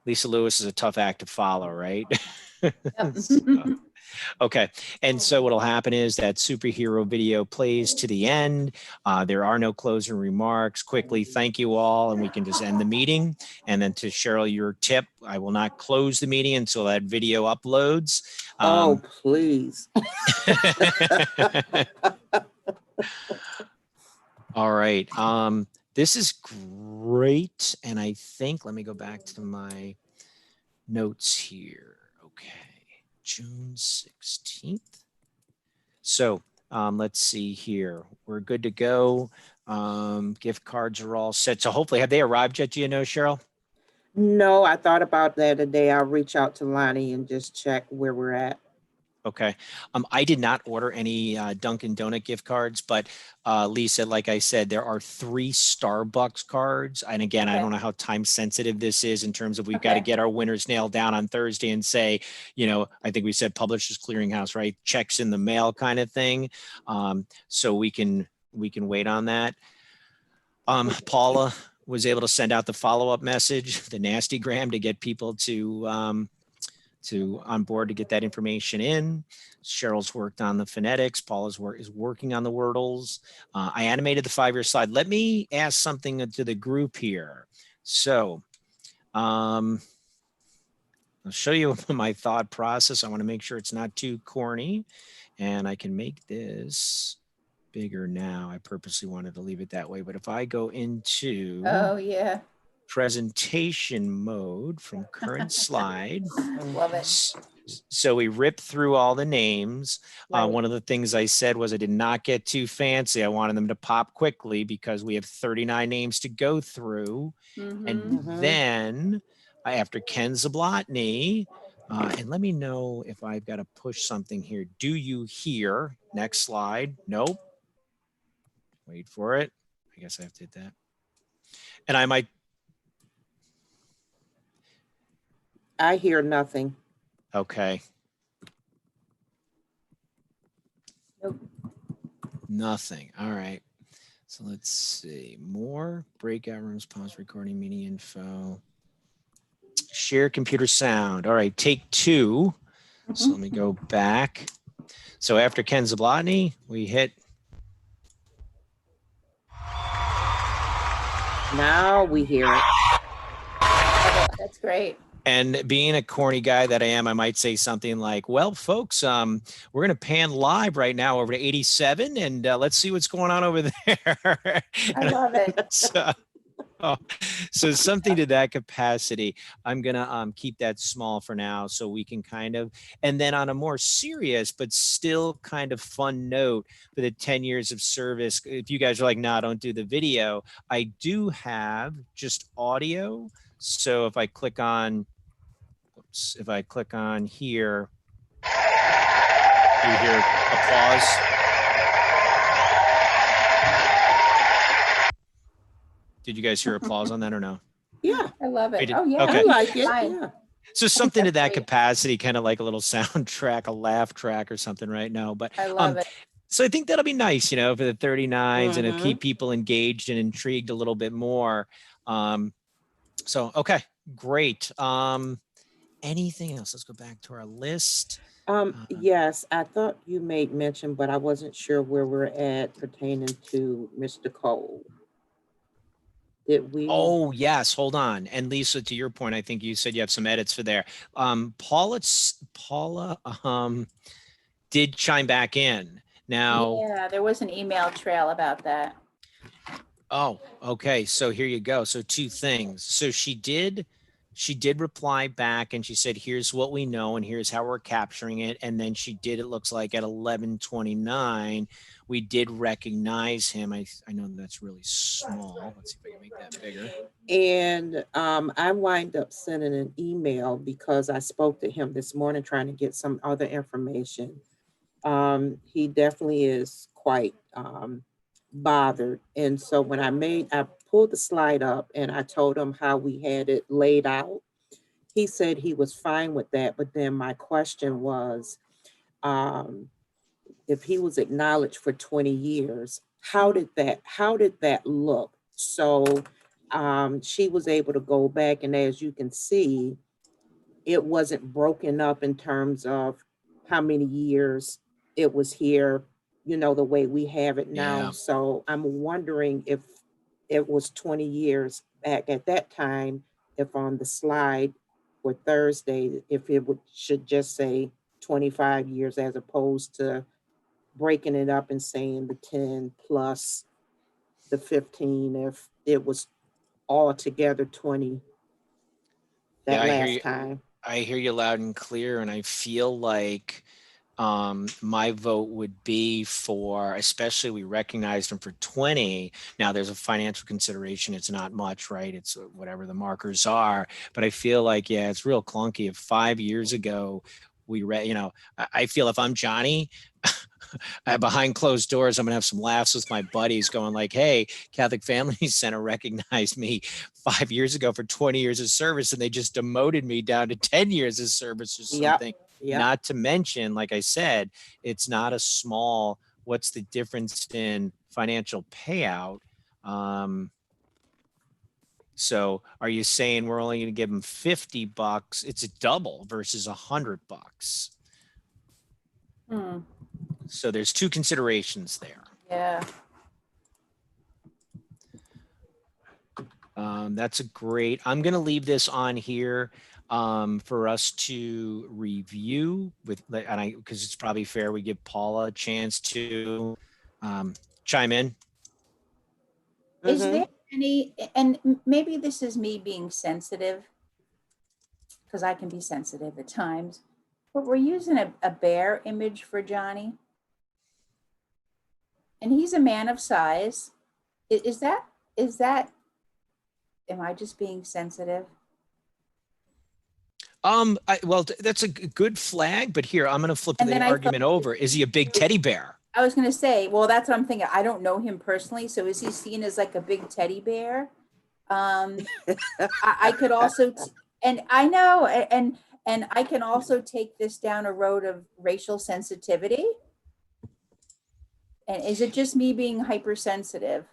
[SPEAKER 3] Lisa Lewis is a tough act to follow, right?
[SPEAKER 5] Yep.
[SPEAKER 3] So, okay. And so what'll happen is that superhero video plays to the end. There are no closing remarks. Quickly, thank you all, and we can just end the meeting. And then to Cheryl, your tip, I will not close the meeting until that video uploads.
[SPEAKER 6] Oh, please.
[SPEAKER 3] All right. This is great. And I think, let me go back to my notes here. Okay. June 16th. So let's see here. We're good to go. Gift cards are all set. So hopefully, have they arrived yet? Do you know, Cheryl?
[SPEAKER 6] No, I thought about that today. I'll reach out to Lonnie and just check where we're at.
[SPEAKER 3] Okay. I did not order any Dunkin' Donut gift cards, but Lisa, like I said, there are 3 Starbucks cards. And again, I
[SPEAKER 5] Okay.
[SPEAKER 3] don't know how time sensitive this is in terms of we've got to
[SPEAKER 5] Okay.
[SPEAKER 3] get our winners nailed down on Thursday and say, you know, I think we said Publishers Clearinghouse, right? Checks in the mail kind of thing. So we can wait on that. Paula was able to send out the follow-up message, the nasty gram, to get people to on board to get that information in. Cheryl's worked on the phonetics. Paula's is working on the Wordles. I animated the 5-year slide. Let me ask something to the group here. So I'll show you my thought process. I want to make sure it's not too corny, and I can make this bigger now. I purposely wanted to leave it that way, but if I go into
[SPEAKER 5] Oh, yeah.
[SPEAKER 3] presentation mode from current slide.
[SPEAKER 5] Love it.
[SPEAKER 3] So we ripped through all the names.
[SPEAKER 5] Right.
[SPEAKER 3] One of the things I said was I did not get too fancy. I wanted them to pop quickly because we have 39 names to go through.
[SPEAKER 5] Mhm.
[SPEAKER 3] And then after Ken Zablotny, and let me know if I've got to push something here. Do you hear? Next slide. Nope. Wait for it. I guess I have to hit that. And I might.
[SPEAKER 6] I hear nothing.
[SPEAKER 3] Okay.
[SPEAKER 5] Nope.
[SPEAKER 3] Nothing. All right. So let's see. More breakout rooms, pause recording, meeting info. Share computer sound. All right. Take 2. So let me go back. So after Ken Zablotny, we hit.
[SPEAKER 6] Now we hear it.
[SPEAKER 5] That's great.
[SPEAKER 3] And being a corny guy that I am, I might say something like, well, folks, we're going to pan live right now over to 87 and let's see what's going on over there.
[SPEAKER 5] I love it.
[SPEAKER 3] So something to that capacity. I'm going to keep that small for now so we can kind of, and then on a more serious but still kind of fun note for the 10 years of service, if you guys are like, nah, don't do the video, I do have just audio. So if I click on, if I click on here, you hear applause. Did you guys hear applause on that or no?
[SPEAKER 6] Yeah,
[SPEAKER 5] I love it.
[SPEAKER 3] did.
[SPEAKER 5] Oh, yeah.
[SPEAKER 3] Okay.
[SPEAKER 6] I like it.
[SPEAKER 5] Fine.
[SPEAKER 6] Yeah.
[SPEAKER 3] So something to that
[SPEAKER 5] Great.
[SPEAKER 3] capacity, kind of like a little soundtrack, a laugh track or something right now. But
[SPEAKER 5] I love it.
[SPEAKER 3] so I think that'll be nice, you know, for the 39s and it'll
[SPEAKER 6] Mhm.
[SPEAKER 3] keep people engaged and intrigued a little bit more. So, okay, great. Anything else? Let's go back to our list.
[SPEAKER 6] Yes, I thought you made mention, but I wasn't sure where we're at pertaining to Mr. Cole. Did we?
[SPEAKER 3] Oh, yes. Hold on. And Lisa, to your point, I think you said you have some edits for there. Paula did chime back in. Now,
[SPEAKER 5] Yeah, there was an email trail about that.
[SPEAKER 3] oh, okay. So here you go. So 2 things. So she did she did reply back and she said, here's what we know and here's how we're capturing it. And then she did, it looks like at 11:29, we did recognize him. I know that's really small. Let's see if I can make that bigger.
[SPEAKER 6] And I wind up sending an email because I spoke to him this morning trying to get some other information. He definitely is quite bothered. And so when I pulled the slide up and I told him how we had it laid out, he said he was fine with that. But then my question was, if he was acknowledged for 20 years, how did that look? So she was able to go back, and as you can see, it wasn't broken up in terms of how many years it was here, the way we have it now.
[SPEAKER 3] Yeah.
[SPEAKER 6] So I'm wondering if it was 20 years back at that time, if on the slide for Thursday, if it should just say 25 years as opposed to breaking it up and saying the 10 plus the 15, if it was all together 20 that
[SPEAKER 3] Yeah,
[SPEAKER 6] last time.
[SPEAKER 3] I hear you loud and clear, and I feel like my vote would be for, especially we recognized him for 20. Now there's a financial consideration. It's not much, right? It's whatever the markers are, but I feel like, yeah, it's real clunky. If 5 years ago we I feel if I'm Johnny, behind closed doors, I'm gonna have some laughs with my buddies going like, hey, Catholic Family Center recognized me 5 years ago for 20 years of service, and they just demoted me down to 10 years of service or something.
[SPEAKER 6] Yep.
[SPEAKER 3] Not to mention, like I said, it's not a small, what's the difference in financial payout? So are you saying we're only going to give them $50? It's a double versus $100. So there's two considerations there.
[SPEAKER 5] Yeah.
[SPEAKER 3] That's a great, I'm going to leave this on here for us to review with, and because it's probably fair we give Paula a chance to chime in.
[SPEAKER 5] Is there any, and maybe this is me being sensitive, because I can be sensitive at times, but we're using a bear image for Johnny. And he's a man of size. Is that, am I just being sensitive?
[SPEAKER 3] Well, that's a good flag, but here, I'm going to flip the argument over. Is he a big teddy bear?
[SPEAKER 5] I was going to say, well, that's what I'm thinking. I don't know him personally. So is he seen as like a big teddy bear? I could also, and I know, and I can also take this down a road of racial sensitivity. And is it just me being hypersensitive?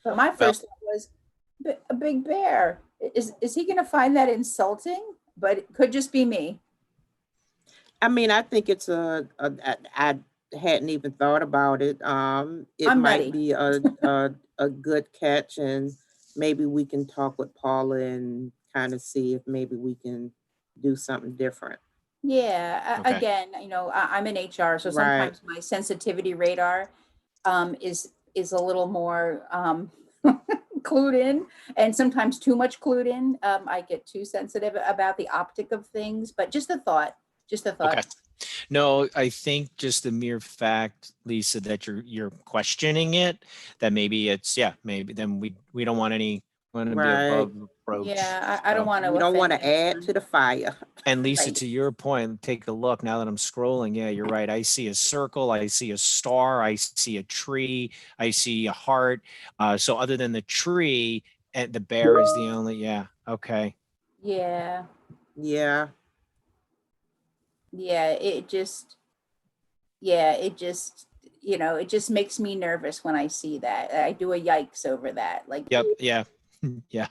[SPEAKER 5] But my first thought was a big bear. Is he going to find that insulting? But it could just be me.
[SPEAKER 6] I mean, I think it's I hadn't even thought about it. It might be a good catch, and maybe we can talk with Paula and kind of see if maybe we can do something different.
[SPEAKER 5] Yeah.
[SPEAKER 3] Okay.
[SPEAKER 5] Again, I'm in HR, so sometimes my sensitivity radar is a little more clued in, and sometimes too much clued in. I get too sensitive about the optic of things, but just a thought. Okay.
[SPEAKER 3] No, I think just the mere fact, Lisa, that you're questioning it, that maybe it's, maybe then we don't want any be above reproach.
[SPEAKER 5] Yeah, I don't want to.
[SPEAKER 6] We don't want to add to the fire.
[SPEAKER 3] And Lisa, to your point, take a look now that I'm scrolling. Yeah, you're right. I see a circle. I see a star. I see a tree. I see a heart. So other than the tree, and the bear is the only. Yeah. Okay.
[SPEAKER 5] Yeah.
[SPEAKER 6] Yeah.
[SPEAKER 5] Yeah. It just it just makes me nervous when I see that. I do a yikes over that. Like.
[SPEAKER 3] Yep. Yeah. Yeah,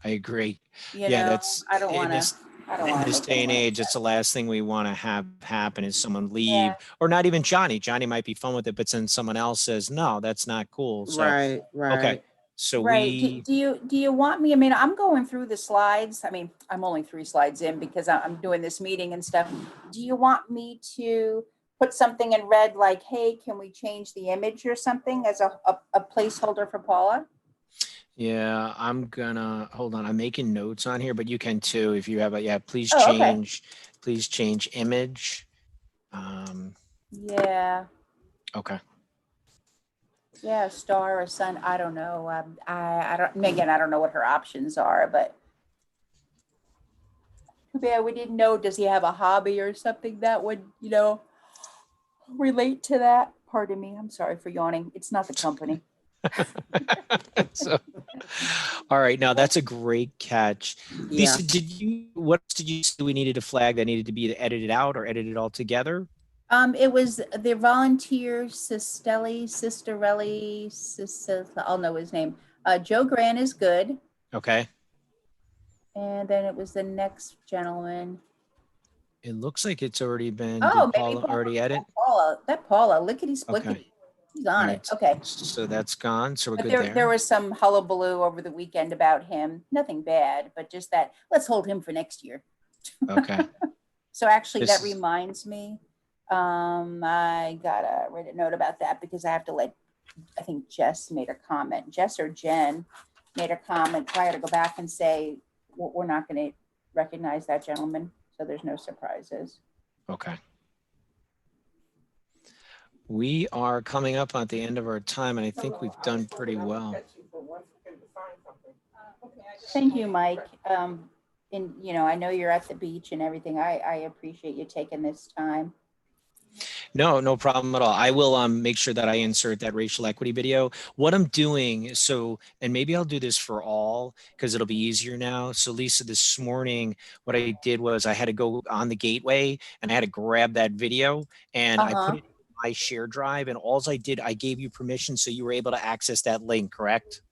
[SPEAKER 3] I agree. That's.
[SPEAKER 5] I don't want to.
[SPEAKER 3] In this day and age, it's the last thing we want to have happen is someone leave, or not even Johnny. Johnny might be fun with it, but then someone else says, no, that's not cool. So,
[SPEAKER 6] right.
[SPEAKER 3] Okay. So
[SPEAKER 5] do you want me? I mean, I'm going through the slides. I mean, I'm only 3 slides in because I'm doing this meeting and stuff. Do you want me to put something in red like, hey, can we change the image or something as a placeholder for Paula?
[SPEAKER 3] Yeah, I'm gonna, hold on. I'm making notes on here, but you can too if you have a, yeah, please
[SPEAKER 5] Oh, okay.
[SPEAKER 3] change image.
[SPEAKER 5] Yeah,
[SPEAKER 3] Okay.
[SPEAKER 5] yeah, star or sun, I don't know. I don't, again, I don't know what her options are, but yeah, we didn't know, does he have a hobby or something that would, relate to that? Pardon me, I'm sorry for yawning. It's not the company.
[SPEAKER 3] So, all right, now that's a great catch.
[SPEAKER 6] Yeah.
[SPEAKER 3] Lisa, what else did you say we needed to flag that needed to be edited out or edited all together?
[SPEAKER 5] It was the volunteer Sisterelli, I'll know his name. Joe Grant is good.
[SPEAKER 3] Okay.
[SPEAKER 5] And then it was the next gentleman.
[SPEAKER 3] It looks like it's already been,
[SPEAKER 5] Oh,
[SPEAKER 3] did
[SPEAKER 5] maybe
[SPEAKER 3] Paula already edit?
[SPEAKER 5] Paula, lickety splickety.
[SPEAKER 3] Okay.
[SPEAKER 5] He's on
[SPEAKER 3] All
[SPEAKER 5] it.
[SPEAKER 3] right.
[SPEAKER 5] Okay.
[SPEAKER 3] So that's gone. So we're
[SPEAKER 5] But
[SPEAKER 3] good
[SPEAKER 5] there was some hullabaloo over the weekend about him. Nothing bad, but just that, let's hold him for next year.
[SPEAKER 3] Okay.
[SPEAKER 5] So actually that
[SPEAKER 3] This-
[SPEAKER 5] reminds me, I gotta write a note about that because I have to I think Jess made a comment, Jess or Jen made a comment. So I had to go back and say, we're not going to recognize that gentleman. So there's no surprises.
[SPEAKER 3] Okay. We are coming up at the end of our time, and I think we've done pretty well.
[SPEAKER 5] Thank you, Mike. And I know you're at the beach and everything. I appreciate you taking this time.
[SPEAKER 3] No problem at all. I will make sure that I insert that racial equity video. What I'm doing, so, and maybe I'll do this for all because it'll be easier now. So Lisa, this morning, what I did was I had to go on the gateway and I had to grab that video and I put it in my share drive, and all I did, I gave you permission so you were able to access that link, correct?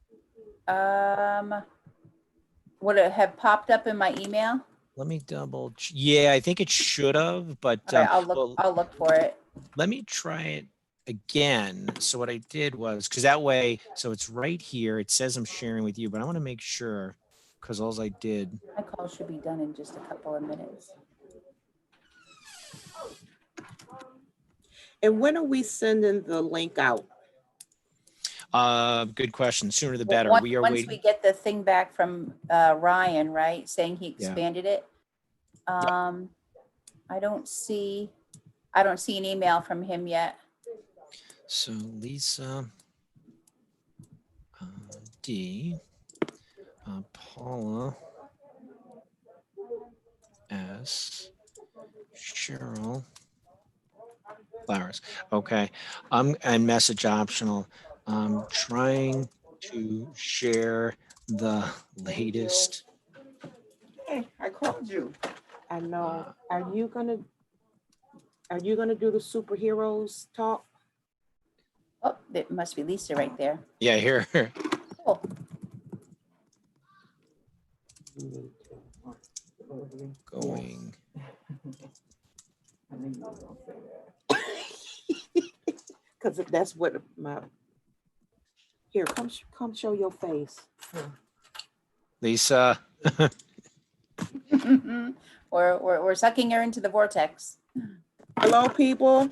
[SPEAKER 5] Would it have popped up in my email?
[SPEAKER 3] Let me yeah, I think it should have, but
[SPEAKER 5] Okay, I'll look for it.
[SPEAKER 3] let me try it again. So what I did was, because that way, so it's right here. It says I'm sharing with you, but I want to make sure because all I did.
[SPEAKER 5] My call should be done in just a couple of minutes.
[SPEAKER 6] And when are we sending the link out?
[SPEAKER 3] Good question. Sooner the better.
[SPEAKER 5] Once
[SPEAKER 3] We are waiting.
[SPEAKER 5] we get the thing back from Ryan, right, saying he
[SPEAKER 3] Yeah.
[SPEAKER 5] expanded it. I don't see an email from him yet.
[SPEAKER 3] So Lisa D, Paula S, Cheryl Flowers. Okay. And message optional. I'm trying to share the latest.
[SPEAKER 6] Hey, I called you. I know. Are you gonna do the superheroes talk?
[SPEAKER 5] Oh, it must be Lisa right there.
[SPEAKER 3] Yeah, here.
[SPEAKER 5] Cool.
[SPEAKER 3] Going.
[SPEAKER 6] Because that's what here, come show your face.
[SPEAKER 3] Lisa.
[SPEAKER 5] We're sucking her into the vortex.
[SPEAKER 6] Hello, people.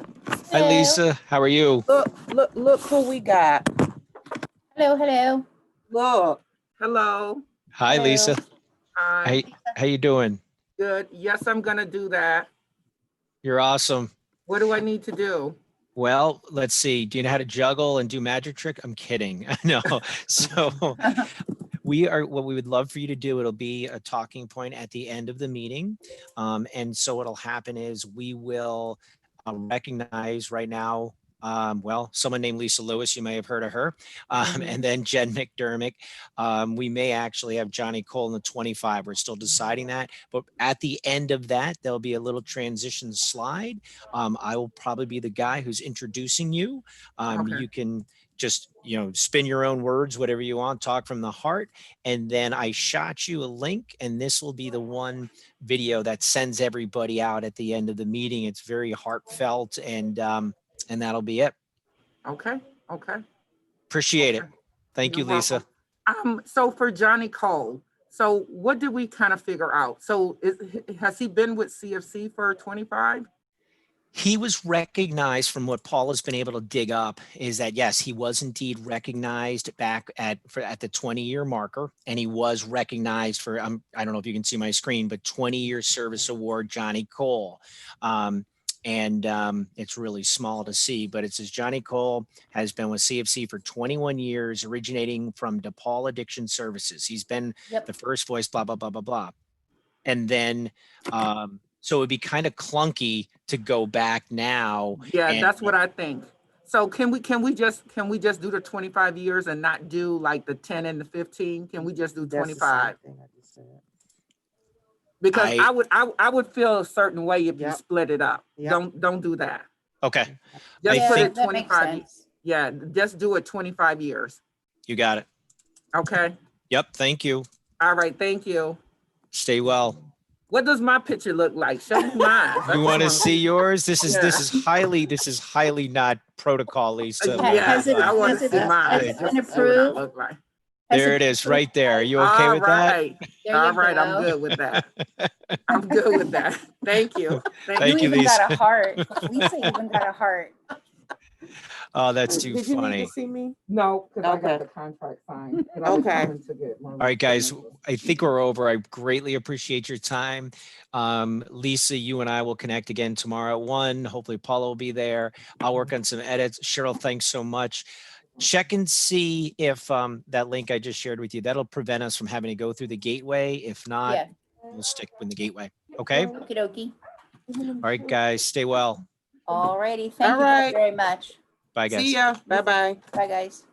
[SPEAKER 3] Hi, Lisa. How are you?
[SPEAKER 6] Look who we got.
[SPEAKER 5] Hello.
[SPEAKER 6] Look. Hello.
[SPEAKER 3] Hi,
[SPEAKER 5] Hello.
[SPEAKER 3] Lisa.
[SPEAKER 6] Hi.
[SPEAKER 3] How you doing?
[SPEAKER 6] Good. Yes, I'm gonna do that.
[SPEAKER 3] You're awesome.
[SPEAKER 6] What do I need to do?
[SPEAKER 3] Well, let's see. Do you know how to juggle and do magic trick? I'm kidding. No. So what we would love for you to do, it'll be a talking point at the end of the meeting. And so what'll happen is we will recognize right now, someone named Lisa Lewis, you may have heard of her, and then Jen McDermott. We may actually have Johnny Cole in the 25. We're still deciding that. But at the end of that, there'll be a little transition slide. I will probably be the guy who's introducing you.
[SPEAKER 6] Okay.
[SPEAKER 3] You can just, spin your own words, whatever you want, talk from the heart. And then I shot you a link, and this will be the one video that sends everybody out at the end of the meeting. It's very heartfelt, and that'll be it.
[SPEAKER 6] Okay.
[SPEAKER 3] Appreciate it. Thank you,
[SPEAKER 6] You're
[SPEAKER 3] Lisa.
[SPEAKER 6] welcome. So for Johnny Cole, so what did we kind of figure out? So has he been with CFC for 25?
[SPEAKER 3] He was recognized, from what Paul has been able to dig up, is that yes, he was indeed recognized back at the 20-year marker, and he was recognized for I don't know if you can see my screen, but 20-year service award Johnny Cole. It's really small to see, but it says Johnny Cole has been with CFC for 21 years, originating from DePaul Addiction Services. He's been the first voice, blah, blah, blah, blah, blah. And then, so it'd be kind of clunky to go back now.
[SPEAKER 6] Yeah, that's what I think. So can we just do the 25 years and not do like the 10 and the 15? Can we just do 25? Because I would feel a certain way if you split it up. Don't do that.
[SPEAKER 3] Okay.
[SPEAKER 6] Just put it
[SPEAKER 5] that makes
[SPEAKER 6] 25.
[SPEAKER 5] sense.
[SPEAKER 6] Yeah, just do it 25 years.
[SPEAKER 3] You got it.
[SPEAKER 6] Okay.
[SPEAKER 3] Yep. Thank you.
[SPEAKER 6] All right. Thank you.
[SPEAKER 3] Stay well.
[SPEAKER 6] What does my picture look like? Show me mine.
[SPEAKER 3] You want to see yours? This is highly not protocol, Lisa.
[SPEAKER 5] Has it-
[SPEAKER 6] I want
[SPEAKER 5] has
[SPEAKER 6] to
[SPEAKER 5] it-
[SPEAKER 6] see mine.
[SPEAKER 5] has it been
[SPEAKER 6] Just see what I
[SPEAKER 5] approved?
[SPEAKER 6] look like.
[SPEAKER 3] There it is, right there. Are you okay
[SPEAKER 6] All
[SPEAKER 3] with that?
[SPEAKER 6] right.
[SPEAKER 5] There
[SPEAKER 6] All
[SPEAKER 5] you
[SPEAKER 6] right,
[SPEAKER 5] go.
[SPEAKER 6] I'm good with that. I'm good with that. Thank you.
[SPEAKER 3] Thank you,
[SPEAKER 5] even
[SPEAKER 3] Lisa.
[SPEAKER 5] got a heart. Lisa even got a heart.
[SPEAKER 3] Oh, that's too
[SPEAKER 6] Did you need
[SPEAKER 3] funny.
[SPEAKER 6] to see me? No, because I got the contract signed. and I was
[SPEAKER 3] Okay.
[SPEAKER 6] coming to get my
[SPEAKER 3] All right, guys,
[SPEAKER 6] signature.
[SPEAKER 3] I think we're over. I greatly appreciate your time. Lisa, you and I will connect again tomorrow at 1. Hopefully Paula will be there. I'll work on some edits. Cheryl, thanks so much. Check and see if that link I just shared with you, that'll prevent us from having to go through the gateway. If not,
[SPEAKER 5] Yeah.
[SPEAKER 3] we'll stick with the gateway. Okay? All
[SPEAKER 5] Okie dokie.
[SPEAKER 3] right, guys, stay well.
[SPEAKER 5] All righty. Thank
[SPEAKER 6] All
[SPEAKER 5] you
[SPEAKER 6] right.
[SPEAKER 5] very much.
[SPEAKER 3] Bye, guys.
[SPEAKER 6] See ya. Bye-bye.
[SPEAKER 5] Bye, guys.